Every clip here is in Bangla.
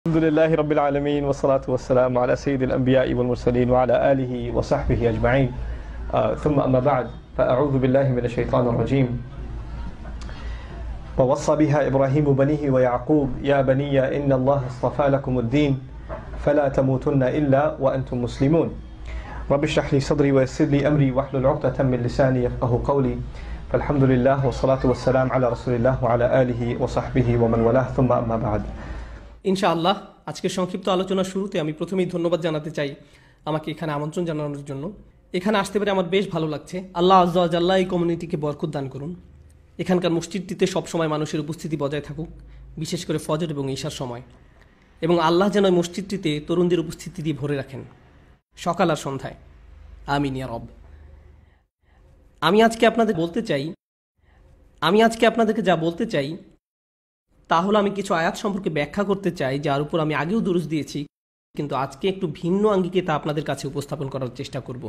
الحمد لله رب العالمين والصلاة والسلام على سيد الأنبياء والمرسلين وعلى آله وصحبه أجمعين ثم أما بعد فأعوذ بالله من الشيطان الرجيم ووصى بها إبراهيم بنيه ويعقوب يا بني إن الله اصطفى لكم الدين فلا تموتن إلا وأنتم مسلمون رب اشرح لي صدري ويسر لي أمري واحلل عقدة من لساني يفقه قولي فالحمد لله والصلاة والسلام على رسول الله وعلى آله وصحبه ومن والاه ثم أما بعد ইনশাআল্লাহ আজকের সংক্ষিপ্ত আলোচনার শুরুতে আমি প্রথমেই ধন্যবাদ জানাতে চাই আমাকে এখানে আমন্ত্রণ জানানোর জন্য। এখানে আসতে পেরে আমার বেশ ভালো লাগছে। আল্লাহ আজ্জা ওয়া জাল্লা এই কমিউনিটিকে বরকত দান করুন। এখানকার মসজিদটিতে সবসময় মানুষের উপস্থিতি বজায় থাকুক, বিশেষ করে ফজর এবং ঈশার সময়, এবং আল্লাহ যেন এই মসজিদটিতে তরুণদের উপস্থিতি দিয়ে ভরে রাখেন সকাল আর সন্ধ্যায়। আমিন ইয়া রব। আমি আজকে আপনাদেরকে যা বলতে চাই তাহলে আমি কিছু আয়াত সম্পর্কে ব্যাখ্যা করতে চাই, যার উপর আমি আগেও দুরূস দিয়েছি, কিন্তু আজকে একটু ভিন্ন আঙ্গিকে তা আপনাদের কাছে উপস্থাপন করার চেষ্টা করব।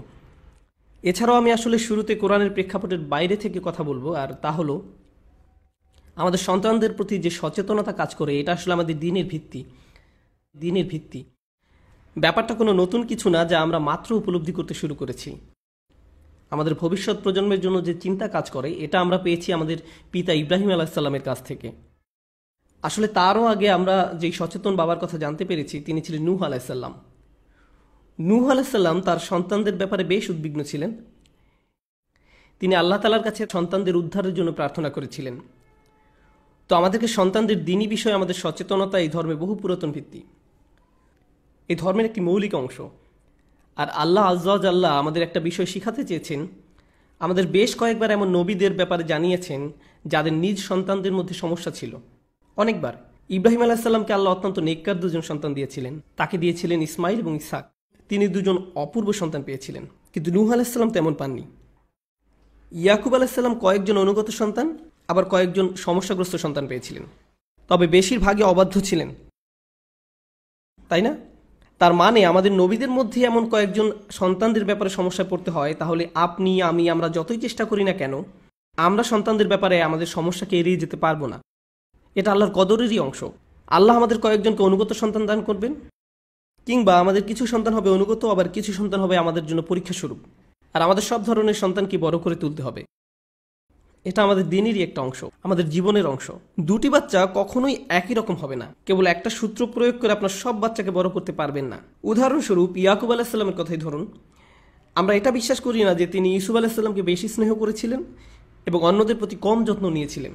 এছাড়াও আমি আসলে শুরুতে কোরআনের প্রেক্ষাপটের বাইরে থেকে কথা বলবো, আর তা হলো আমাদের সন্তানদের প্রতি যে সচেতনতা কাজ করে, এটা আসলে আমাদের দিনের ভিত্তি। ব্যাপারটা কোনো নতুন কিছু না, যা আমরা মাত্র উপলব্ধি করতে শুরু করেছি। আমাদের ভবিষ্যৎ প্রজন্মের জন্য যে চিন্তা কাজ করে, এটা আমরা পেয়েছি আমাদের পিতা ইব্রাহিম আলাইহিস সালামের কাছ থেকে। আসলে তারও আগে আমরা যেই সচেতন বাবার কথা জানতে পেরেছি, তিনি ছিলেন নূহ আলাইহিস সালাম। নূহ আলাইহিস সালাম তার সন্তানদের ব্যাপারে বেশ উদ্বিগ্ন ছিলেন। তিনি আল্লাহ তাআলার কাছে সন্তানদের উদ্ধারের জন্য প্রার্থনা করেছিলেন। তো আমাদেরকে সন্তানদের দ্বীনি বিষয়ে আমাদের সচেতনতা এই ধর্মে বহু পুরাতন ভিত্তি, এই ধর্মের একটি মৌলিক অংশ। আর আল্লাহ আজ্জা ওয়া জাল্লা আমাদের একটা বিষয় শিখাতে চেয়েছেন। আমাদের বেশ কয়েকবার এমন নবীদের ব্যাপারে জানিয়েছেন যাদের নিজ সন্তানদের মধ্যে সমস্যা ছিল। অনেকবার ইব্রাহিম আলাইহিস সালামকে আল্লাহ অত্যন্ত নেককার দুজন সন্তান দিয়েছিলেন। তাকে দিয়েছিলেন ইসমাইল এবং ইসহাক। তিনি দুজন অপূর্ব সন্তান পেয়েছিলেন, কিন্তু নূহ আলাইহিস সালাম তেমন পাননি। ইয়াকুব আলাইহিস সালাম কয়েকজন অনুগত সন্তান, আবার কয়েকজন সমস্যাগ্রস্ত সন্তান পেয়েছিলেন, তবে বেশিরভাগই অবাধ্য ছিলেন, তাই না? তার মানে আমাদের নবীদের মধ্যে এমন কয়েকজন সন্তানদের ব্যাপারে সমস্যায় পড়তে হয়, তাহলে আপনি আমরা যতই চেষ্টা করি না কেন, আমরা সন্তানদের ব্যাপারে আমাদের সমস্যাকে এড়িয়ে যেতে পারবো না। এটা আল্লাহর কদরেরই অংশ। আল্লাহ আমাদের কয়েকজনকে অনুগত সন্তান দান করবেন, কিংবা আমাদের কিছু সন্তান হবে অনুগত, আবার কিছু সন্তান হবে আমাদের জন্য পরীক্ষা স্বরূপ। আর আমাদের সব ধরনের সন্তানকে বড় করে তুলতে হবে। এটা আমাদের দিনেরই একটা অংশ, আমাদের জীবনের অংশ। দুটি বাচ্চা কখনোই একই রকম হবে না। কেবল একটা সূত্র প্রয়োগ করে আপনার সব বাচ্চাকে বড় করতে পারবেন না। উদাহরণস্বরূপ ইয়াকুব আলাইহিস সালামের কথাই ধরুন। আমরা এটা বিশ্বাস করি না যে তিনি ইউসুফ আলাইহিস সালামকে বেশি স্নেহ করেছিলেন এবং অন্যদের প্রতি কম যত্ন নিয়েছিলেন,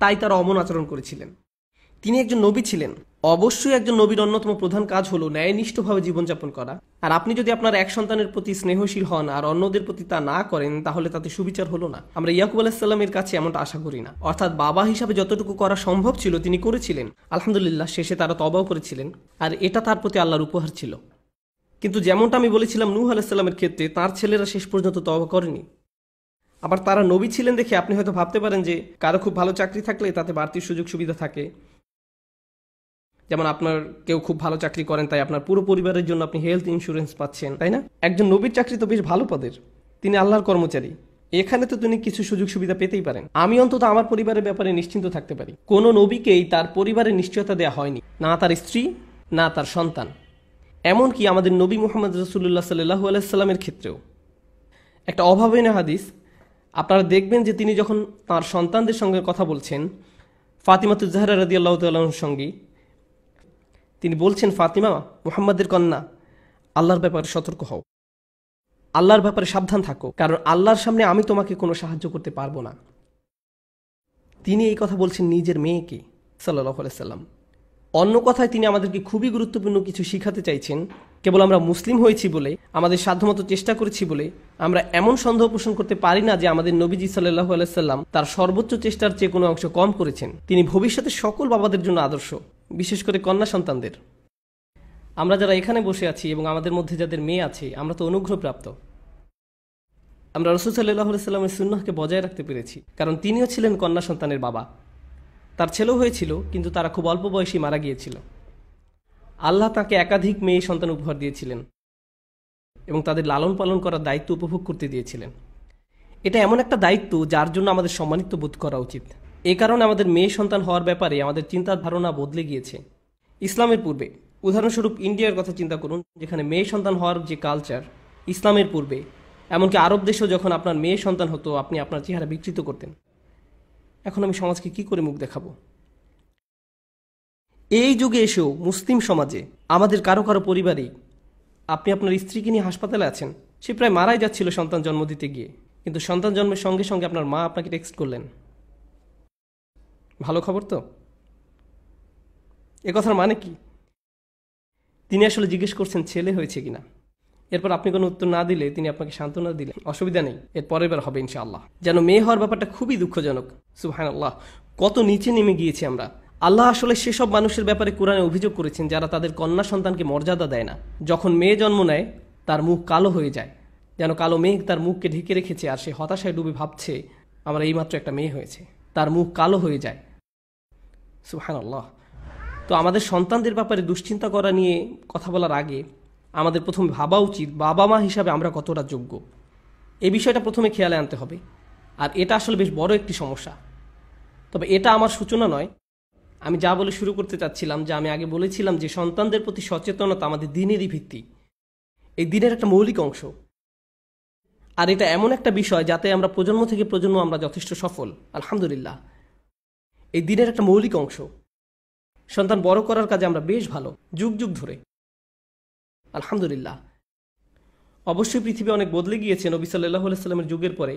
তাই তারা অমন আচরণ করেছিলেন। তিনি একজন নবী ছিলেন। অবশ্যই একজন নবীর অন্যতম প্রধান কাজ হলো ন্যায়নিষ্ঠভাবে জীবনযাপন করা। আর আপনি যদি আপনার এক সন্তানের প্রতি স্নেহশীল হন আর অন্যদের প্রতি তা না করেন, তাহলে তাতে সুবিচার হলো না। আমরা ইয়াকুব আলাইহিস সালামের কাছে এমনটা আশা করি না। অর্থাৎ বাবা হিসাবে যতটুকু করা সম্ভব ছিল তিনি করেছিলেন। আলহামদুলিল্লাহ, শেষে তারা তওবাও করেছিলেন, আর এটা তার প্রতি আল্লাহর উপহার ছিল। কিন্তু যেমনটা আমি বলেছিলাম, নূহ আলাইহিস সালামের ক্ষেত্রে তার ছেলেরা শেষ পর্যন্ত তওবা করেনি। আবার তারা নবী ছিলেন দেখে আপনি হয়তো ভাবতে পারেন যে কারো খুব ভালো চাকরি থাকলে তাতে বাড়তি সুযোগ সুবিধা থাকে। যেমন আপনার কেউ খুব ভালো চাকরি করেন, তাই আপনার পুরো পরিবারের জন্য আপনি হেলথ ইন্স্যুরেন্স পাচ্ছেন, তাই না? একজন নবীর চাকরি তো বেশ ভালো পদের, তিনি আল্লাহর কর্মচারী। এখানে তো তিনি কিছু সুযোগ সুবিধা পেতেই পারেন। আমি অন্তত আমার পরিবারের ব্যাপারে নিশ্চিন্ত থাকতে পারি। কোনো নবীকেই তার পরিবারের নিশ্চয়তা দেওয়া হয়নি, না তার স্ত্রী, না তার সন্তান। এমনকি আমাদের নবী মুহাম্মদ রাসূলুল্লাহ সাল্লাল্লাহু আলাইহি সাল্লামের ক্ষেত্রেও একটা অভাবনীয় হাদিস আপনারা দেখবেন যে তিনি যখন তাঁর সন্তানদের সঙ্গে কথা বলছেন, ফাতিমাতুজ জাহরা রাদিয়াল্লাহু তাআলার সঙ্গে, তিনি বলছেন, ফাতিমা, মুহাম্মাদের কন্যা, আল্লাহর ব্যাপারে সতর্ক হও, আল্লাহর ব্যাপারে সাবধান থাকো, কারণ আল্লাহর সামনে আমি তোমাকে কোনো সাহায্য করতে পারবো না। তিনি এই কথা বলছেন নিজের মেয়েকে সাল্লাল্লাহু আলাইহি সাল্লাম। অন্য কথায় তিনি আমাদেরকে খুবই গুরুত্বপূর্ণ কিছু শিখাতে চাইছেন। কেবল আমরা মুসলিম হয়েছি বলে, আমাদের সাধ্যমতো চেষ্টা করেছি বলে আমরা এমন সন্দেহ পোষণ করতে পারি না যে আমাদের নবীজি সাল্লাল্লাহু আলাইহি সাল্লাম তার সর্বোচ্চ চেষ্টার চেয়ে কোনো অংশ কম করেছেন। তিনি ভবিষ্যতে সকল বাবাদের জন্য আদর্শ, বিশেষ করে কন্যা সন্তানদের। আমরা যারা এখানে বসে আছি এবং আমাদের মধ্যে যাদের মেয়ে আছে, আমরা তো অনুগ্রহপ্রাপ্ত। আমরা রাসূল সাল্লাল্লাহু আলাইহি সাল্লামের সুন্নাহকে বজায় রাখতে পেরেছি, কারণ তিনিও ছিলেন কন্যা সন্তানের বাবা। তার ছেলেও হয়েছিল, কিন্তু তারা খুব অল্প বয়সী মারা গিয়েছিল। আল্লাহ তাকে একাধিক মেয়ে সন্তান উপহার দিয়েছিলেন এবং তাদের লালন পালন করার দায়িত্ব উপভোগ করতে দিয়েছিলেন। এটা এমন একটা দায়িত্ব যার জন্য আমাদের সম্মানিত বোধ করা উচিত। এই কারণে আমাদের মেয়ে সন্তান হওয়ার ব্যাপারে আমাদের চিন্তার ধারণা বদলে গিয়েছে। ইসলামের পূর্বে, উদাহরণস্বরূপ ইন্ডিয়ার কথা চিন্তা করুন, যেখানে মেয়ে সন্তান হওয়ার যে কালচার ইসলামের পূর্বে, এমনকি আরব দেশেও যখন আপনার মেয়ে সন্তান হতো আপনি আপনার চেহারা বিকৃত করতেন। এখন আমি সমাজকে কি করে মুখ দেখাবো? এই যুগে এসেও মুসলিম সমাজে আমাদের কারো কারো পরিবারেই আপনি আপনার স্ত্রীকে নিয়ে হাসপাতালে আছেন, সে প্রায় মারাই যাচ্ছিল সন্তান জন্ম দিতে গিয়ে, কিন্তু সন্তান জন্মের সঙ্গে সঙ্গে আপনার মা আপনাকে টেক্সট করলেন। ভালো খবর তো? এ কথার মানে কি? তিনি আসলে জিজ্ঞেস করছেন ছেলে হয়েছে কিনা। এরপর আপনি কোনো উত্তর না দিলে তিনি আপনাকে সান্ত্বনা দিলেন, অসুবিধা নেই, এর পরের বার হবে ইনশাআল্লাহ। যেন মেয়ে হওয়ার ব্যাপারটা খুবই দুঃখজনক। সুবহানাল্লাহ, কত নিচে নেমে গিয়েছি আমরা। আল্লাহ আসলে সেসব মানুষের ব্যাপারে কোরআনে অভিযোগ করেছেন যারা তাদের কন্যা সন্তানকে মর্যাদা দেয় না। যখন মেয়ে জন্ম নেয় তার মুখ কালো হয়ে যায়, যেন কালো মেঘ তার মুখকে ঢেকে রেখেছে, আর সে হতাশায় ডুবে ভাবছে আমার এইমাত্র একটা মেয়ে হয়েছে। তার মুখ কালো হয়ে যায়। সুবহানাল্লাহ। তো আমাদের সন্তানদের ব্যাপারে দুশ্চিন্তা করা নিয়ে কথা বলার আগে আমাদের প্রথমে ভাবা উচিত বাবা মা হিসাবে আমরা কতটা যোগ্য। এই বিষয়টা প্রথমে খেয়ালে আনতে হবে। আর এটা আসলে বেশ বড় একটি সমস্যা। তবে এটা আমার সূচনা নয়। আমি যা বলে শুরু করতে চাচ্ছিলাম, যে আমি আগে বলেছিলাম যে সন্তানদের প্রতি সচেতনতা আমাদের দিনেরই ভিত্তি, এই দিনের একটা মৌলিক অংশ। আর এটা এমন একটা বিষয় যাতে আমরা প্রজন্ম থেকে প্রজন্ম আমরা যথেষ্ট সফল, আলহামদুলিল্লাহ। এই দিনের একটা মৌলিক অংশ। সন্তান বড় করার কাজে আমরা বেশ ভালো, যুগ যুগ ধরে, আলহামদুলিল্লাহ। অবশ্যই পৃথিবী অনেক বদলে গিয়েছে নবী সাল্লাল্লাহু আলাইহি সাল্লামের যুগের পরে,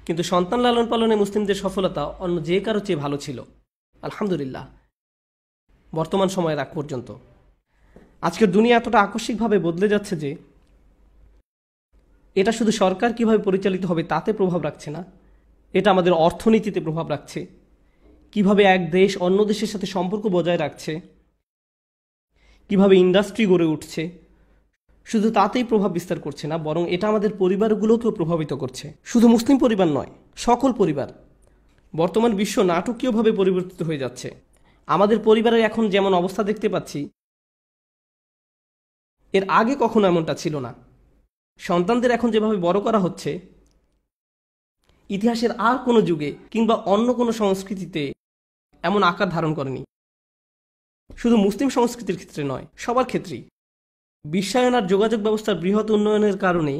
কিন্তু সন্তান লালন পালনে মুসলিমদের সফলতা অন্য যে কারো চেয়ে ভালো ছিল, আলহামদুলিল্লাহ, বর্তমান সময়ের আগ পর্যন্ত। আজকের দুনিয়া এতটা আকস্মিকভাবে বদলে যাচ্ছে যে এটা শুধু সরকার কিভাবে পরিচালিত হবে তাতে প্রভাব রাখছে না, এটা আমাদের অর্থনীতিতে প্রভাব রাখছে। কিভাবে এক দেশ অন্য দেশের সাথে সম্পর্ক বজায় রাখছে, কিভাবে ইন্ডাস্ট্রি গড়ে উঠছে, শুধু তাতেই প্রভাব বিস্তার করছে না, বরং এটা আমাদের পরিবারগুলোকেও প্রভাবিত করছে। শুধু মুসলিম পরিবার নয়, সকল পরিবার। বর্তমান বিশ্ব নাটকীয়ভাবে পরিবর্তিত হয়ে যাচ্ছে। আমাদের পরিবারের এখন যেমন অবস্থা দেখতে পাচ্ছি, এর আগে কখনো এমনটা ছিল না। সন্তানদের এখন যেভাবে বড় করা হচ্ছে, ইতিহাসের আর কোনো যুগে কিংবা অন্য কোনো সংস্কৃতিতে এমন আকার ধারণ করেনি। শুধু মুসলিম সংস্কৃতির ক্ষেত্রে নয়, সবার ক্ষেত্রেই। বিশ্বায়ন আর যোগাযোগ ব্যবস্থার বৃহৎ উন্নয়নের কারণে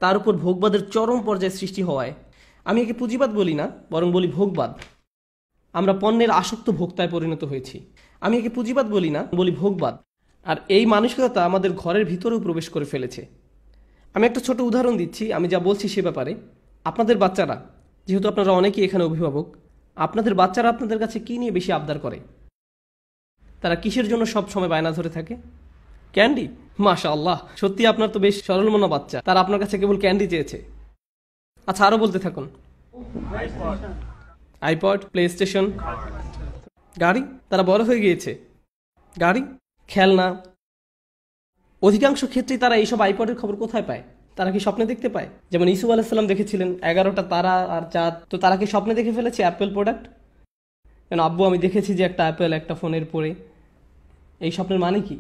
তার উপর ভোগবাদের চরম পর্যায়ে সৃষ্টি হওয়ায়, আমি একে পুঁজিবাদ বলি না, বরং বলি ভোগবাদ। আমরা পণ্যের আসক্ত ভোক্তায় পরিণত হয়েছি। আমি একে পুঁজিবাদ বলি না, বলি ভোগবাদ। আর এই মানসিকতা আমাদের ঘরের ভিতরেও প্রবেশ করে ফেলেছে। আমি একটা ছোট উদাহরণ দিচ্ছি আমি যা বলছি সে ব্যাপারে। আপনাদের বাচ্চারা, যেহেতু আপনারা অনেকেই এখানে অভিভাবক, আপনাদের বাচ্চারা আপনাদের কাছে কী নিয়ে বেশি আবদার করে? তারা কিসের জন্য সব সময় বায়না ধরে থাকে? ক্যান্ডি। মাশাআল্লাহ, সত্যি আপনার তো বেশ সরল মনা বাচ্চা, তারা আপনার কাছে কেবল ক্যান্ডি চেয়েছে। আচ্ছা, আরও বলতে থাকুন। আইপড, প্লে স্টেশন, গাড়ি। তারা বড় হয়ে গিয়েছে, গাড়ি, খেলনা। অধিকাংশ ক্ষেত্রেই তারা এইসব আইপডের খবর কোথায় পায়? তারা কি স্বপ্নে দেখতে পায়? যেমন ইসুফ আলাইহিস সালাম দেখেছিলেন 11টা তারা আর চাঁদ, তো তারা কি স্বপ্নে দেখে ফেলেছে অ্যাপেল প্রোডাক্ট? কেন আব্বু, আমি দেখেছি যে একটা অ্যাপেল একটা ফোনের পরে। এই স্বপ্নের মানে কি?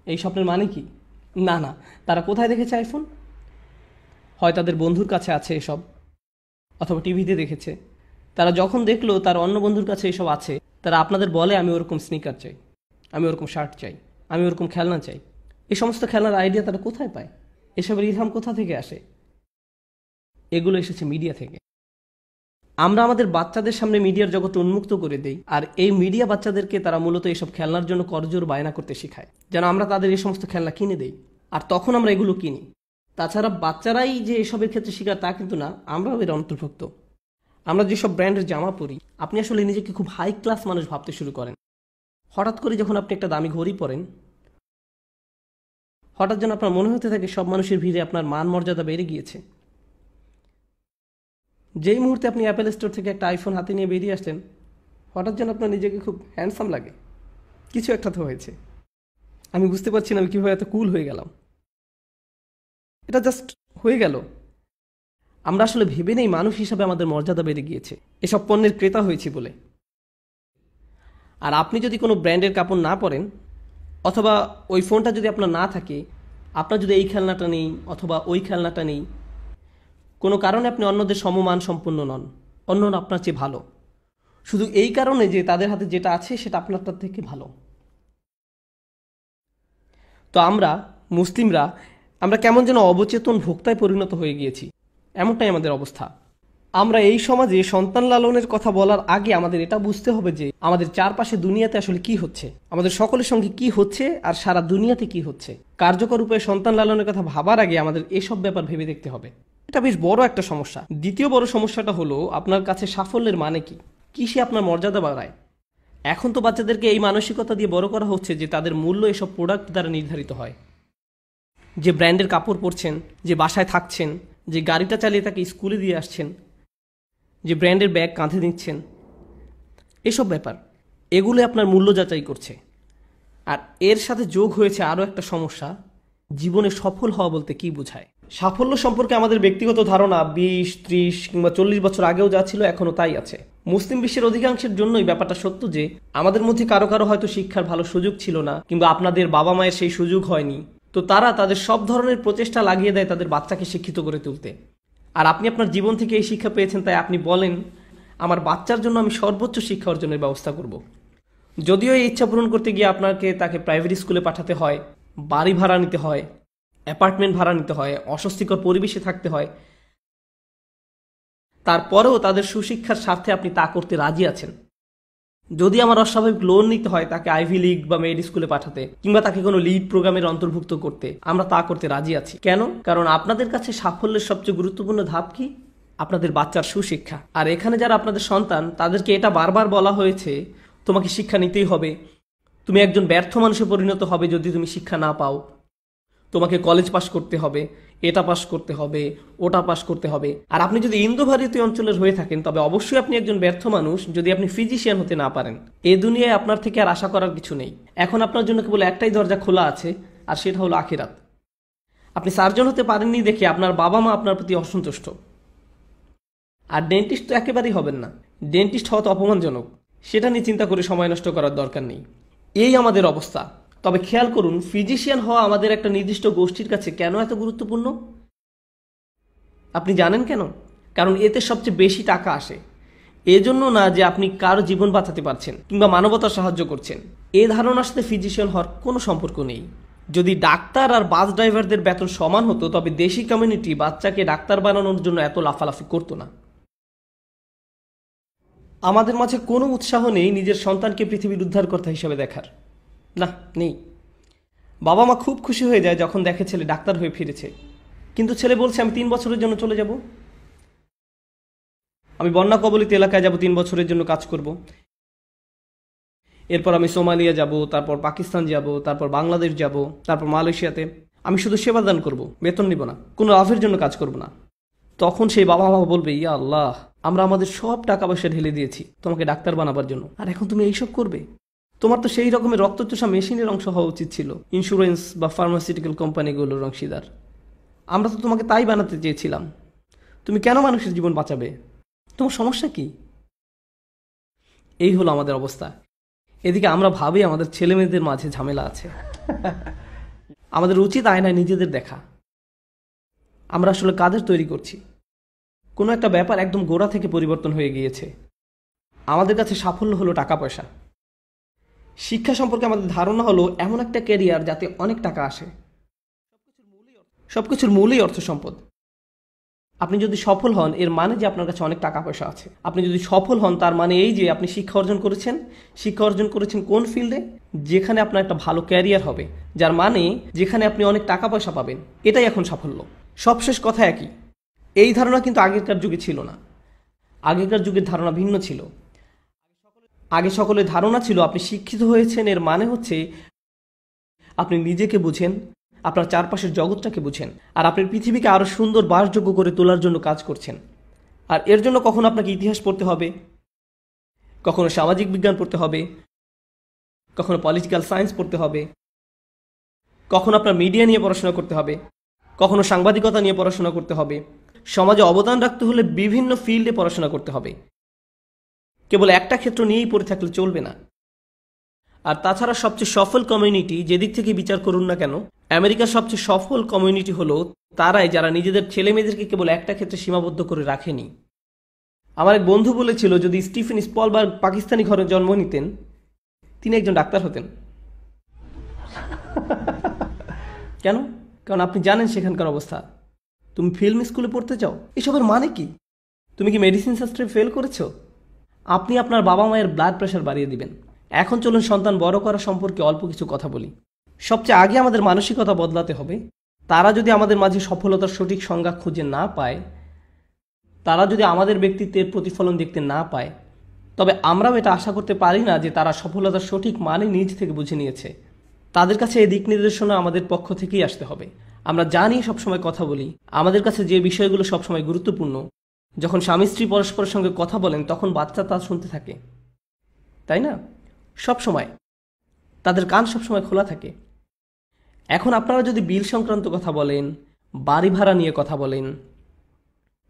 এই স্বপ্নের মানে কি? না না, তারা কোথায় দেখেছে আইফোন? হয় তাদের বন্ধুর কাছে আছে এসব, অথবা টিভিতে দেখেছে। তারা যখন দেখলো তার অন্য বন্ধুর কাছে এসব আছে, তারা আপনাদের বলে আমি ওরকম স্নিকার চাই, আমি ওরকম শার্ট চাই, আমি ওরকম খেলনা চাই। এই সমস্ত খেলনার আইডিয়া তারা কোথায় পায়? এসবের ইলহাম কোথা থেকে আসে? এগুলো এসেছে মিডিয়া থেকে। আমরা আমাদের বাচ্চাদের সামনে মিডিয়ার জগৎ উন্মুক্ত করে দেই, আর এই মিডিয়া বাচ্চাদেরকে তারা মূলত এইসব খেলনার জন্য করজোর বায়না করতে শেখায়, যেন আমরা তাদের এই সমস্ত খেলনা কিনে দেই, আর তখন আমরা এগুলো কিনি। তাছাড়া বাচ্চারাই যে এসবের ক্ষেত্রে শিকার তা কিন্তু না, আমরাও এর অন্তর্ভুক্ত। আমরা যেসব ব্র্যান্ডের জামা পরি, আপনি আসলে নিজেকে খুব হাই ক্লাস মানুষ ভাবতে শুরু করেন। হঠাৎ করে যখন আপনি একটা দামি ঘড়ি পরেন, হঠাৎ যেন আপনার মনে হতে থাকে সব মানুষের ভিড়ে আপনার মান মর্যাদা বেড়ে গিয়েছে। যেই মুহূর্তে আপনি অ্যাপেল স্টোর থেকে একটা আইফোন হাতে নিয়ে বেরিয়ে আসলেন, হঠাৎ যেন আপনার নিজেকে খুব হ্যান্ডসাম লাগে। কিছু একটা তো হয়েছে, আমি বুঝতে পারছি না আমি কীভাবে এত কুল হয়ে গেলাম। এটা জাস্ট হয়ে গেল। আমরা আসলে ভেবে নেই মানুষ হিসাবে আমাদের মর্যাদা বেড়ে গিয়েছে এসব পণ্যের ক্রেতা হয়েছি বলে। আর আপনি যদি কোনো ব্র্যান্ডের কাপড় না পরেন, অথবা ওই ফোনটা যদি আপনার না থাকে, আপনার যদি এই খেলনাটা নেই অথবা ওই খেলনাটা নেই, কোনো কারণে আপনি অন্যদের সমমান সম্পন্ন নন, অন্যরা আপনার চেয়ে ভালো, শুধু এই কারণে যে তাদের হাতে যেটা আছে সেটা আপনারটার থেকে ভালো। তো আমরা মুসলিমরা আমরা কেমন যেন অবচেতন ভোক্তায় পরিণত হয়ে গিয়েছি, এমনটাই আমাদের অবস্থা। আমরা এই সমাজে সন্তান লালনের কথা বলার আগে আমাদের এটা বুঝতে হবে যে আমাদের চারপাশে দুনিয়াতে আসলে কি হচ্ছে, আমাদের সকলের সঙ্গে কি হচ্ছে, আর সারা দুনিয়াতে কি হচ্ছে। কার্যকর উপায়ে সন্তান লালনের কথা ভাবার আগে আমাদের এসব ব্যাপার ভেবে দেখতে হবে। এটা বেশ বড় একটা সমস্যা। দ্বিতীয় বড় সমস্যাটা হলো আপনার কাছে সাফল্যের মানে কি, কি সে আপনার মর্যাদা বাড়ায়। এখন তো বাচ্চাদেরকে এই মানসিকতা দিয়ে বড় করা হচ্ছে যে তাদের মূল্য এসব প্রোডাক্ট দ্বারা নির্ধারিত হয়। যে ব্র্যান্ডের কাপড় পরছেন, যে বাসায় থাকছেন, যে গাড়িটা চালিয়ে তাকে স্কুলে দিয়ে আসছেন, যে ব্র্যান্ডের ব্যাগ কাঁধে নিচ্ছেন, এসব ব্যাপার এগুলো আপনার মূল্য যাচাই করছে। আর এর সাথে যোগ হয়েছে আরও একটা সমস্যা, জীবনে সফল হওয়া বলতে কি বোঝায়। সাফল্য সম্পর্কে আমাদের ব্যক্তিগত ধারণা 20, 30 কিংবা 40 বছর আগেও যা ছিল এখনও তাই আছে। মুসলিম বিশ্বের অধিকাংশের জন্যই ব্যাপারটা সত্য যে আমাদের মধ্যে কারো কারো হয়তো শিক্ষার ভালো সুযোগ ছিল না, কিংবা আপনাদের বাবা মায়ের সেই সুযোগ হয়নি, তো তারা তাদের সব ধরনের প্রচেষ্টা লাগিয়ে দেয় তাদের বাচ্চাকে শিক্ষিত করে তুলতে। আর আপনি আপনার জীবন থেকে এই শিক্ষা পেয়েছেন, তাই আপনি বলেন আমার বাচ্চার জন্য আমি সর্বোচ্চ শিক্ষা অর্জনের ব্যবস্থা করব। যদিও এই ইচ্ছা পূরণ করতে গিয়ে তাকে প্রাইভেট স্কুলে পাঠাতে হয়, বাড়ি ভাড়া নিতে হয়, অ্যাপার্টমেন্ট ভাড়া নিতে হয়, অস্বস্তিকর পরিবেশে থাকতে হয়, তারপরেও তাদের সুশিক্ষার স্বার্থে আপনি তা করতে রাজি আছেন। যদি আমার অস্বাভাবিক লোন নিতে হয় তাকে আইভি লিগ বা মেড স্কুলে পাঠাতে, কিংবা তাকে কোনো লিড প্রোগ্রামের অন্তর্ভুক্ত করতে, আমরা তা করতে রাজি আছি। কেন? কারণ আপনাদের কাছে সাফল্যের সবচেয়ে গুরুত্বপূর্ণ ধাপ কি? আপনাদের বাচ্চার সুশিক্ষা। আর এখানে যারা আপনাদের সন্তান, তাদেরকে এটা বারবার বলা হয়েছে তোমাকে শিক্ষা নিতেই হবে, তুমি একজন ব্যর্থ মানুষে পরিণত হবে যদি তুমি শিক্ষা না পাও, তোমাকে কলেজ পাশ করতে হবে, এটা পাশ করতে হবে, ওটা পাশ করতে হবে। আর আপনি যদি ইন্দো ভারতীয় অঞ্চলের হয়ে থাকেন তবে অবশ্যই আপনি একজন ব্যর্থ মানুষ যদি আপনি ফিজিশিয়ান হতে না পারেন। এ দুনিয়ায় আপনার থেকে আর আশা করার কিছু নেই। এখন আপনার জন্য কেবল একটাই দরজা খোলা আছে, আর সেটা হলো আখিরাত। আপনি সার্জন হতে পারেননি দেখে আপনার বাবা মা আপনার প্রতি অসন্তুষ্ট। আর ডেন্টিস্ট তো একেবারেই হবেন না, ডেন্টিস্ট হওয়া তো অপমানজনক, সেটা নিয়ে চিন্তা করে সময় নষ্ট করার দরকার নেই। এই আমাদের অবস্থা। তবে খেয়াল করুন, ফিজিশিয়ান হওয়া আমাদের একটা নির্দিষ্ট গোষ্ঠীর কাছে কেন এত গুরুত্বপূর্ণ আপনি জানেন কেন? কারণ এতে সবচেয়ে বেশি টাকা আসে। এজন্য না যে আপনি কারো জীবন বাঁচাতে পারছেন কিংবা মানবতার সাহায্য করছেন, এই ধারণার সাথে ফিজিশিয়ান হওয়ার কোনো সম্পর্ক নেই। যদি ডাক্তার আর বাস ড্রাইভারদের বেতন সমান হতো তবে দেশি কমিউনিটি বাচ্চাকে ডাক্তার বানানোর জন্য এত লাফালাফি করতো না। আমাদের মাঝে কোনো উৎসাহ নেই নিজের সন্তানকে পৃথিবীর উদ্ধারকর্তা হিসেবে দেখার। না, নেই। বাবা মা খুব খুশি হয়ে যায় যখন দেখে ছেলে ডাক্তার হয়ে ফিরেছে, কিন্তু ছেলে বলছে আমি 3 বছরের জন্য চলে যাব, আমি বন্যা কবলিত এলাকায় যাব, 3 বছরের জন্য কাজ করব, এরপর আমি সোমালিয়া যাব, তারপর পাকিস্তান যাব, তারপর বাংলাদেশ যাব, তারপর মালয়েশিয়াতে। আমি শুধু সেবাদান করব, বেতন নিব না, কোনো লাভের জন্য কাজ করব না। তখন সেই বাবা মা বলবে, ইয়া আল্লাহ, আমরা আমাদের সব টাকা পয়সা ঢেলে দিয়েছি তোমাকে ডাক্তার বানাবার জন্য, আর এখন তুমি এইসব করবে? তোমার তো সেই রকমের রক্তচোষা মেশিনের অংশ হওয়া উচিত ছিল, ইন্স্যুরেন্স বা ফার্মাসিউটিক্যাল কোম্পানিগুলোর অংশীদার। আমরা তো তোমাকে তাই বানাতে চেয়েছিলাম। তুমি কেন মানুষের জীবন বাঁচাবে? তোমার সমস্যা কি? এই হলো আমাদের অবস্থা। এদিকে আমরা ভাবি আমাদের ছেলে মেয়েদের মাঝে ঝামেলা আছে। আমাদের উচিত আয়নায় নিজেদের দেখা। আমরা আসলে কাদের তৈরি করছি? কোনো একটা ব্যাপার একদম গোড়া থেকে পরিবর্তন হয়ে গিয়েছে। আমাদের কাছে সাফল্য হলো টাকা পয়সা। শিক্ষা সম্পর্কে আমাদের ধারণা হলো এমন একটা ক্যারিয়ার যাতে অনেক টাকা আসে। সবকিছুর মূলই অর্থ সম্পদ। আপনি যদি সফল হন এর মানে যে আপনার কাছে অনেক টাকা পয়সা আছে। আপনি যদি সফল হন তার মানে এই যে আপনি শিক্ষা অর্জন করেছেন। শিক্ষা অর্জন করেছেন কোন ফিল্ডে? যেখানে আপনার একটা ভালো ক্যারিয়ার হবে, যার মানে যেখানে আপনি অনেক টাকা পয়সা পাবেন। এটাই এখন সাফল্য। সবশেষ কথা একই। এই ধারণা কিন্তু আগেকার যুগে ছিল না। আগেকার যুগের ধারণা ভিন্ন ছিল। আগে সকলের ধারণা ছিল আপনি শিক্ষিত হয়েছেন এর মানে হচ্ছে আপনি নিজেকে বুঝেন, আপনার চারপাশের জগৎটাকে বুঝেন, আর আপনি পৃথিবীকে আরো সুন্দর বাসযোগ্য করে তোলার জন্য কাজ করছেন। আর এর জন্য কখনো আপনাকে ইতিহাস পড়তে হবে, কখনো সামাজিক বিজ্ঞান পড়তে হবে, কখনো পলিটিক্যাল সায়েন্স পড়তে হবে, কখনো আপনার মিডিয়া নিয়ে পড়াশোনা করতে হবে, কখনো সাংবাদিকতা নিয়ে পড়াশোনা করতে হবে। সমাজে অবদান রাখতে হলে বিভিন্ন ফিল্ডে পড়াশোনা করতে হবে। কেবল একটা ক্ষেত্র নিয়েই পড়ে থাকলে চলবে না। আর তাছাড়া সবচেয়ে সফল কমিউনিটি যেদিক থেকে বিচার করুন না কেন, আমেরিকার সবচেয়ে সফল কমিউনিটি হলো তারাই যারা নিজেদের ছেলে মেয়েদেরকে কেবল একটা ক্ষেত্রে সীমাবদ্ধ করে রাখেনি। আমার এক বন্ধু বলেছিল যদি স্টিফেন স্পলবার্গ পাকিস্তানি ঘরে জন্ম নিতেন তিনি একজন ডাক্তার হতেন। কেন? কারণ আপনি জানেন সেখানকার অবস্থা। তুমি ফিল্ম স্কুলে পড়তে চাও, এসবের মানে কি? তুমি কি মেডিসিন শাস্ত্রে ফেল করেছো? আপনি আপনার বাবা মায়ের ব্লাড প্রেশার বাড়িয়ে দিবেন। এখন চলুন সন্তান বড় করা সম্পর্কে অল্প কিছু কথা বলি। সবচেয়ে আগে আমাদের মানসিকতা বদলাতে হবে। তারা যদি আমাদের মাঝে সফলতার সঠিক সংজ্ঞা খুঁজে না পায়, তারা যদি আমাদের ব্যক্তিত্বের প্রতিফলন দেখতে না পায়, তবে আমরাও এটা আশা করতে পারি না যে তারা সফলতার সঠিক মানে নিজ থেকে বুঝে নিয়েছে। তাদের কাছে এই দিক নির্দেশনা আমাদের পক্ষ থেকেই আসতে হবে। আমরা জানি সবসময় কথা বলি, আমাদের কাছে যে বিষয়গুলো সবসময় গুরুত্বপূর্ণ, যখন স্বামী স্ত্রী পরস্পরের সঙ্গে কথা বলেন তখন বাচ্চা তা শুনতে থাকে, তাই না? সবসময় তাদের কান সবসময় খোলা থাকে। এখন আপনারা যদি বিল সংক্রান্ত কথা বলেন, বাড়ি ভাড়া নিয়ে কথা বলেন,